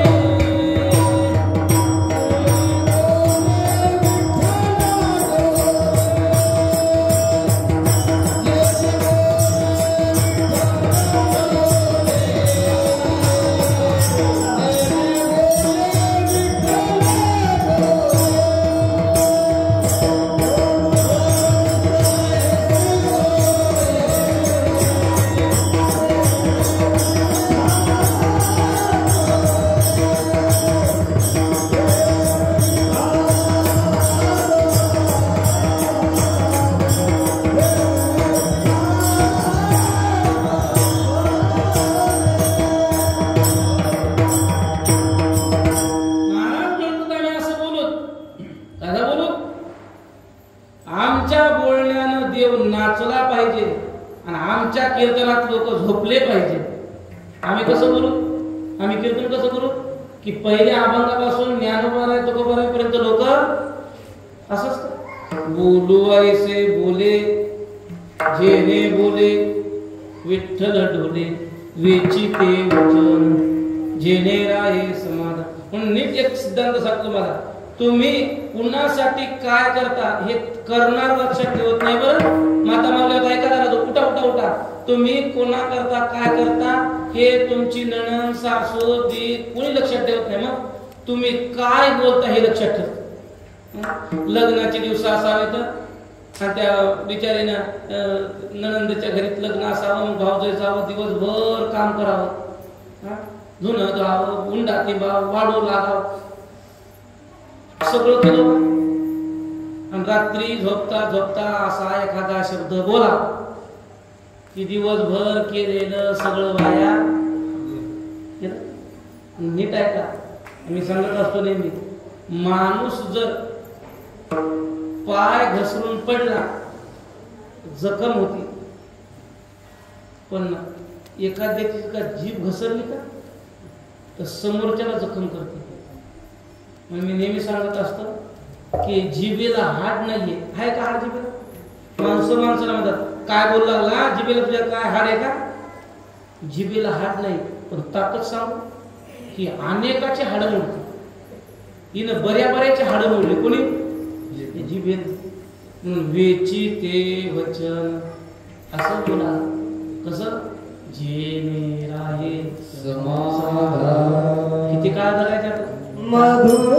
आमच्या बोलण्यानं देव नाचला पाहिजे आणि आमच्या कीर्तनात लोक झोपले पाहिजे. आम्ही कसं बोलू? आम्ही कीर्तन कसं करू की पहिले अभंगापासून ज्ञानोबा तुकोबापर्यंत लोक असंच बोलू ऐसे बोले जेने बोले विठ्ठल ढोले वेचिते वचन जेने राहे समाधान. म्हणून नीट एक सिद्धांत सांगतो मला, तुम्ही कुणासाठी काय करता हे करणार लक्षात ठेवत नाही. बरं माता मारल्यावर ऐका जरा तो उठा उठा उठा. तुम्ही कोणा करता काय करता हे तुमची नणंद सासू दीर कोणी लक्षात ठेवत नाही. मग तुम्ही काय बोलता हे लक्षात ठेव. लग्नाचे दिवस असावे तर त्या बिचारीनं नणंदच्या घरीत लग्न असावं, भावजय जावं, दिवसभर काम करावं, धुणं धुवावं, उंडा टिंबावं, वाढू लागावं, सगळं केलं. आणि रात्री झोपता झोपता असा एखादा शब्द बोला की दिवसभर केलेलं सगळं वाया गेलं. नीट आहे का? मी सांगत असतो नेहमी, माणूस जर पाय घसरून पडला जखम होती, पण एखाद्याची का जीभ घसरली का तर समोरच्याला जखम करते. म्हणून मी नेहमी सांगत असतो की जिभेला हाड नाहीये. आहे का हाड जिभेला? माणसाला म्हणतात काय बोलू लागला, जिभेला तुझ्या काय हाड आहे का? जिभेला हाड नाही, पण ताकद सांगू की अनेकाचे हाड मोडते. हिनं बऱ्याचे हाड मोडले. कोणी? जिभेन. म्हणून वेची ते वचन असं बोला. कसं? जेने राहे समाधान. किती काळ जगायचा मधुर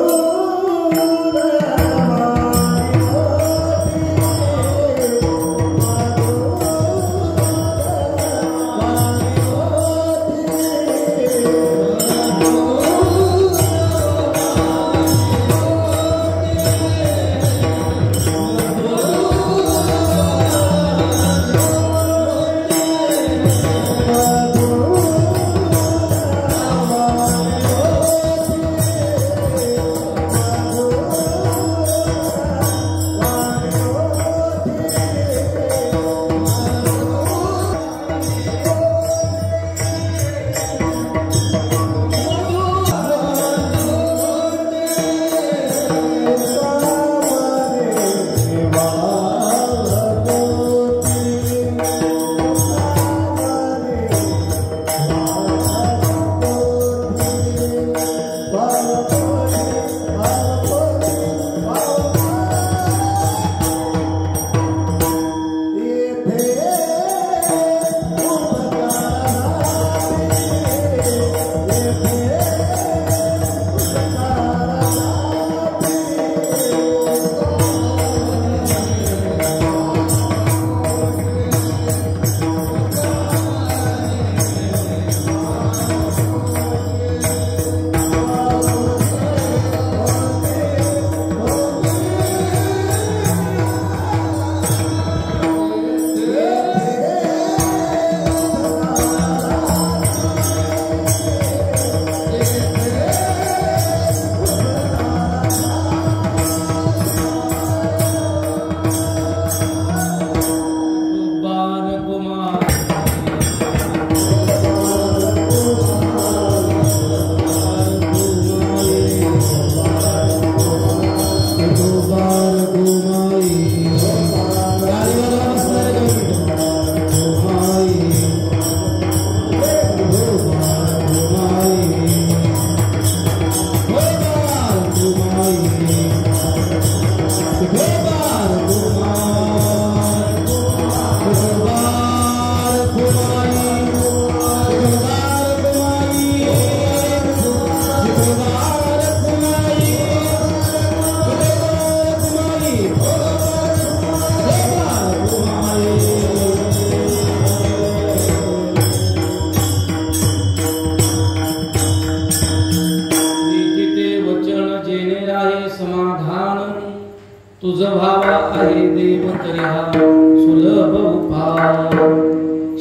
तुझ भाव आहे देव तरी हा सुलभ उपाय.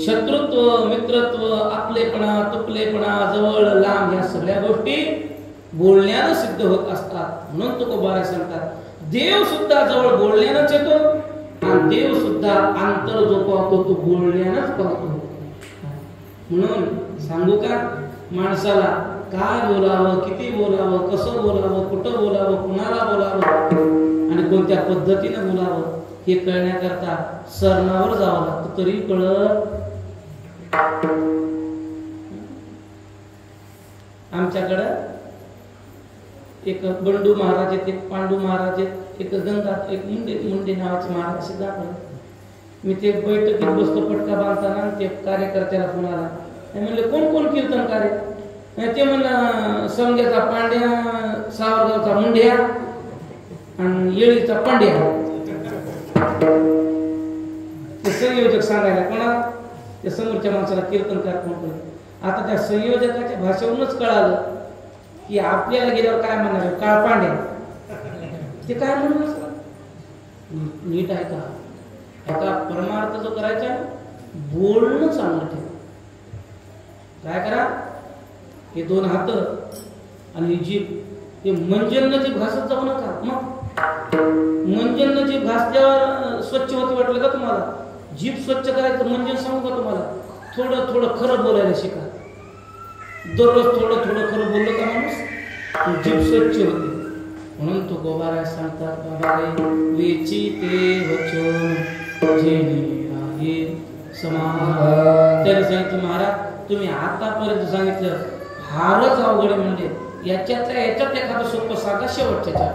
शत्रुत्व, मित्रत्व, आपलेपणा, तुपलेपणा, जवळ लांब या सगळ्या गोष्टी बोलण्याने सिद्ध होत असतात. म्हणून तुकोबाराय सांगतात देव सुद्धा जवळ बोलण्यानंच येतो आणि देव सुद्धा अंतर जो पाहतो तो बोलण्यानंच पाहतो. म्हणून सांगू का माणसाला काय बोलावं, किती बोलावं, कसं बोलावं, कुठं बोलावं, कुणाला बोलावं आणि कोणत्या पद्धतीनं बोलावं हे कळण्याकरता सरणावर जावं लागतं, तरी कळत. आमच्याकडं एक बंडू महाराज आहेत, एक पांडू महाराज आहेत, एक गंगा, एक मुंडे नावाचे महाराज असे दाखवले. मी ते बैठकीत बसतो पटका बांधताना ते कार्यकर्त्याला फोन आला. म्हणले कोण कोण कीर्तनकार आहे? ते म्हणलं समग्याचा पांड्या, सावरगावचा मुंड्या आणि येळीचा पांड्या. ते संयोजक सांगायला कोणा त्या समोरच्या माणसाला कीर्तनकार कोण कोण. आता त्या संयोजकाच्या भाषेवरूनच कळालं की आपल्याला गेल्यावर काय म्हणणार, काळ पांड्या. ते काय म्हणून नीट आहे का? आता परमार्थ जो करायचा बोलणं चांगलं ठेवा. काय करा, हे दोन हात आणि जीभ, हे मंजन जी घासत जाऊ नका. मग मंजन जी घासल्यावर स्वच्छ होती वाटलं का तुम्हाला? जीभ स्वच्छ करायचं मंजन सांगू का तुम्हाला? थोडं थोडं खरं बोलायला शिका. दररोज थोडं थोडं खरं बोललं का माणूस जीभ स्वच्छ होते. म्हणून तो गोबारा सांगतात, बाबा रे वेची ते वचन जेणे आहे समान. त्याने सांगितलं महाराज तुम्ही आतापर्यंत सांगितलं फारच अवघड म्हणजे याच्यात एखादं सोपं सांगा शेवटच्या.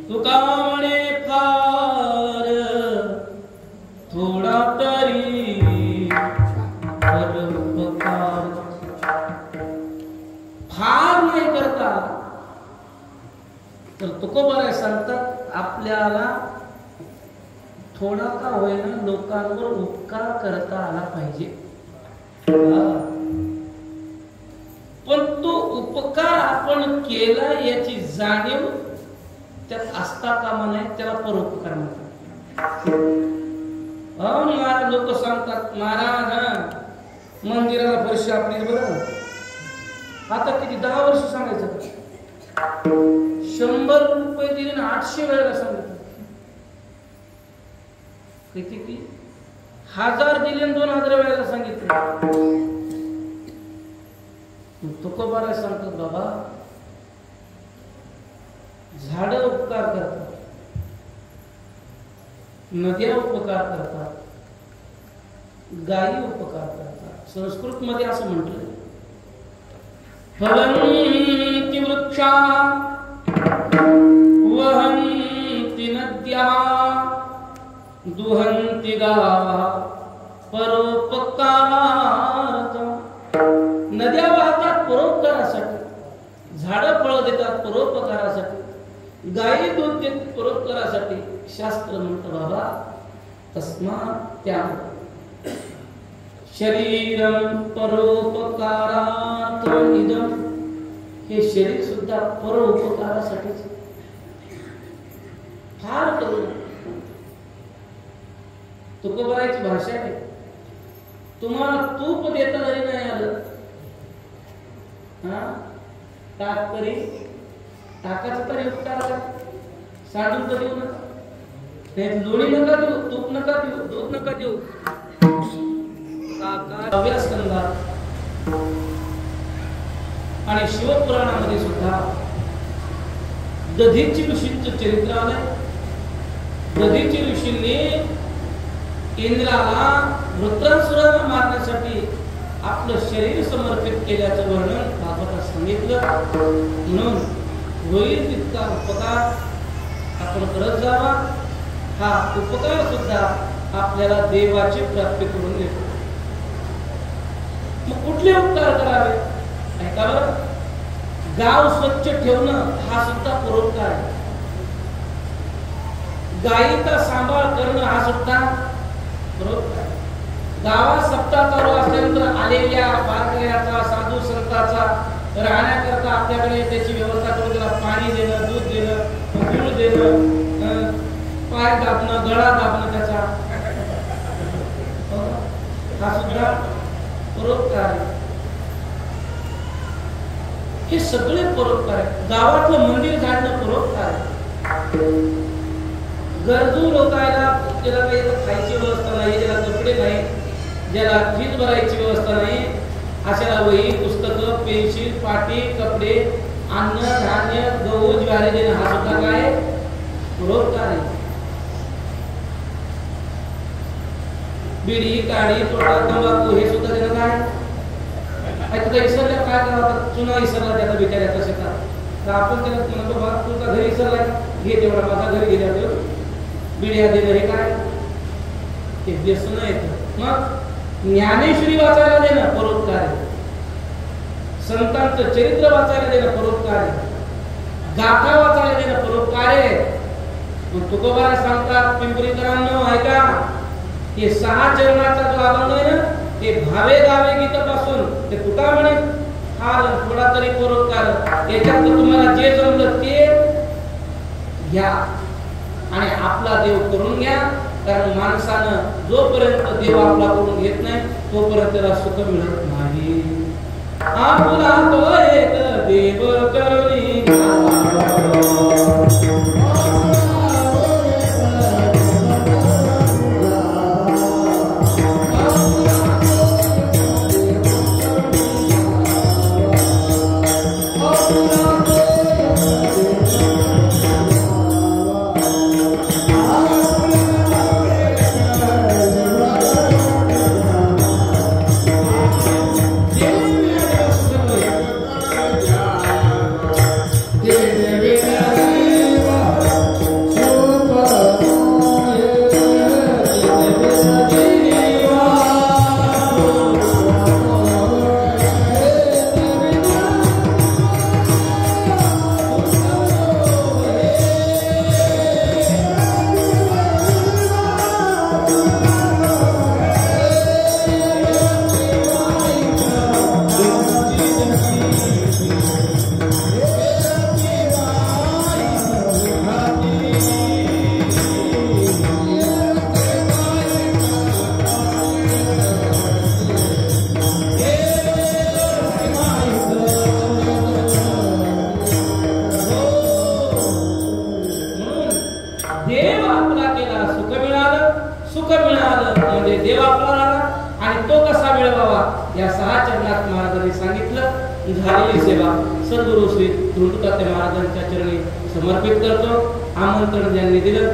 तुका म्हणे फार थोडा तरी परोपकार, फार नाही करता तर तुकोबाराय सांगतात आपल्याला थोडा का होईना लोकांवर उपकार करता आला पाहिजे. पण तो उपकार आपण केला याची जाणीव त्यात असता कामा नये, त्याला परोपकार म्हणतात. लोक सांगतात महाराज मंदिराला वर्ष आपली बरं, आता किती 10 वर्ष सांगायचं, 100 रुपये दिले ना 800 वेळेला सांगितलं, किती 1000 दिले 2000 वेळेला सांगितलं. तुकोबाराय सांगतात बाबा झाड उपकार करतात, नद्या उपकार करतात, गायी उपकार करतात. संस्कृत मध्ये असं म्हटलंय फलंती वृक्षा वहन्ति नद्या दुहन्ति गावा परोपकारार्थं. नद्या वाहतात परोपकारासाठी, झाडं फळं देतात परोपकारासाठी, गायी दूध देतात परोपकारासाठी. शास्त्र म्हणतं बाबा तस्मात् त्याग शरीरम परोपकारात् इदम. हे शरीर सुद्धा परोपकारासाठीच. फार करू तुकोबारायची भाषा आहे. तुम्हाला तूप देता जरी नाही आलं, ताक तरी ताकाचं तरी उपकार करा. सांडून तर देऊ नका, लोणी नका देऊ, तूप नका देऊ, दूध नका देऊ. आणि शिवपुराणामध्ये सुद्धा दधीची ऋषींचं चरित्र आलंय. दधीची ऋषींनी इंद्राला वृत्रासुराला मारण्यासाठी आपलं शरीर समर्पित केल्याचं वर्णन भागवतात सांगितलं. म्हणून होईल तितका उपकार आपण करत जावा. हा उपकार सुद्धा आपल्याला देवाची प्राप्ती करून देतो. मग कुठले उपकार करावे ऐका बरं. गाव स्वच्छ ठेवणं हा सुद्धा परोपकार आहे. गायीचा सांभाळ करणं हा सुद्धा परोपकार आहे. गावात सप्ताह चालू असल्यानंतर आलेल्या वारकऱ्याचा साधू संतांचा राहण्याकरता आपल्याकडे त्याची व्यवस्था करून त्याला पाणी देणं, दूध देणं, गुळ देणं, पाय दाबणं, गळा दाबणं त्याचा, हा सुद्धा परोपकार आहे. हे सगळे परोपकार आहे. गावातलं मंदिर झाडणं परोपकार आहे. गरजू लोकांना ज्याला काही खायची व्यवस्था नाही, ज्याला कपडे नाही, ज्याला फीस भरायची व्यवस्था नाही, अशाला वही, पुस्तकं, पेन्सिल, पाटी, कपडे, अन्न, धान्य, गहू, ज्वारी देणं हा सुद्धा काय परोपकार आहे. बिडी, काडी, तोटा, तंबाखू हे सुद्धा देणं काय. आता इसरल्या काय करावं, चुना इसरला त्याचा बिचाऱ्याचा शेतात, तर आपण त्याला म्हणतो बा तुझा घरी इसरलाय, घे तेवढा माझा घरी गेल्या बिड्या देणं हे काय, ते व्यसन येतं. मग ज्ञानेश्वरी वाचायला देणं परोपकार आहे. संतांचं चरित्र वाचायला देणं परोपकार आहे. गाथा वाचायला देणं परोपकार आहे. मग तुकोबाराय सांगतात पिंपरीकरांनो ऐका, हे 6 चरणाचा जो अभंग आहे ना, ते भावे गावे गीतापासून ते तुका म्हणे हा थोडा तरी परोपकार, याच्यात तुम्हाला जे जमलं ते घ्या आणि आपला देव करून घ्या. कारण माणसानं जोपर्यंत देव आपला करून घेत नाही तोपर्यंत त्याला सुख मिळत नाही. आपला तो एक देव करुणी Yeah. सुख मिळालं म्हणजे देव आपला राहिला आणि तो कसा मिळवावा या 6 चरणात महाराजांनी सांगितलं. झालेली सेवा सद्गुरू श्री धृततात्या महाराजांच्या चरणी समर्पित करतो. आमंत्रण ज्यांनी दिलं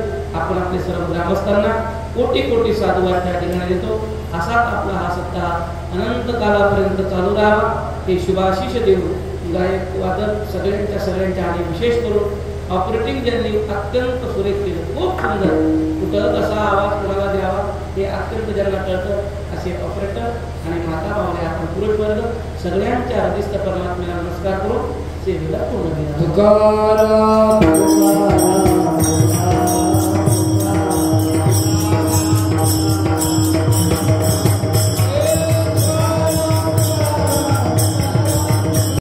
आपण आपले सर्व ग्रामस्थांना कोटी कोटी साधुवाद त्या ठिकाणी देतो. असाच आपला हा सप्ताह अनंत कालापर्यंत चालू राहावा हे शुभाशीष देऊ. गायक वादक सगळ्यांच्या आणि विशेष करून ऑपरेटिंग ज्यांनी अत्यंत सुरेख केलं, खूप सुंदर, कुठं कसा आवाज कोणाला द्यावा हे अत्यंत ज्यांना कळतं असे ऑपरेटर आणि माता भावने आपण पुरुष वर्ग सगळ्यांच्या हृदयस्थ परमात्म्याला नमस्कार करून सेवेला पूर्ण केला. तुकाराम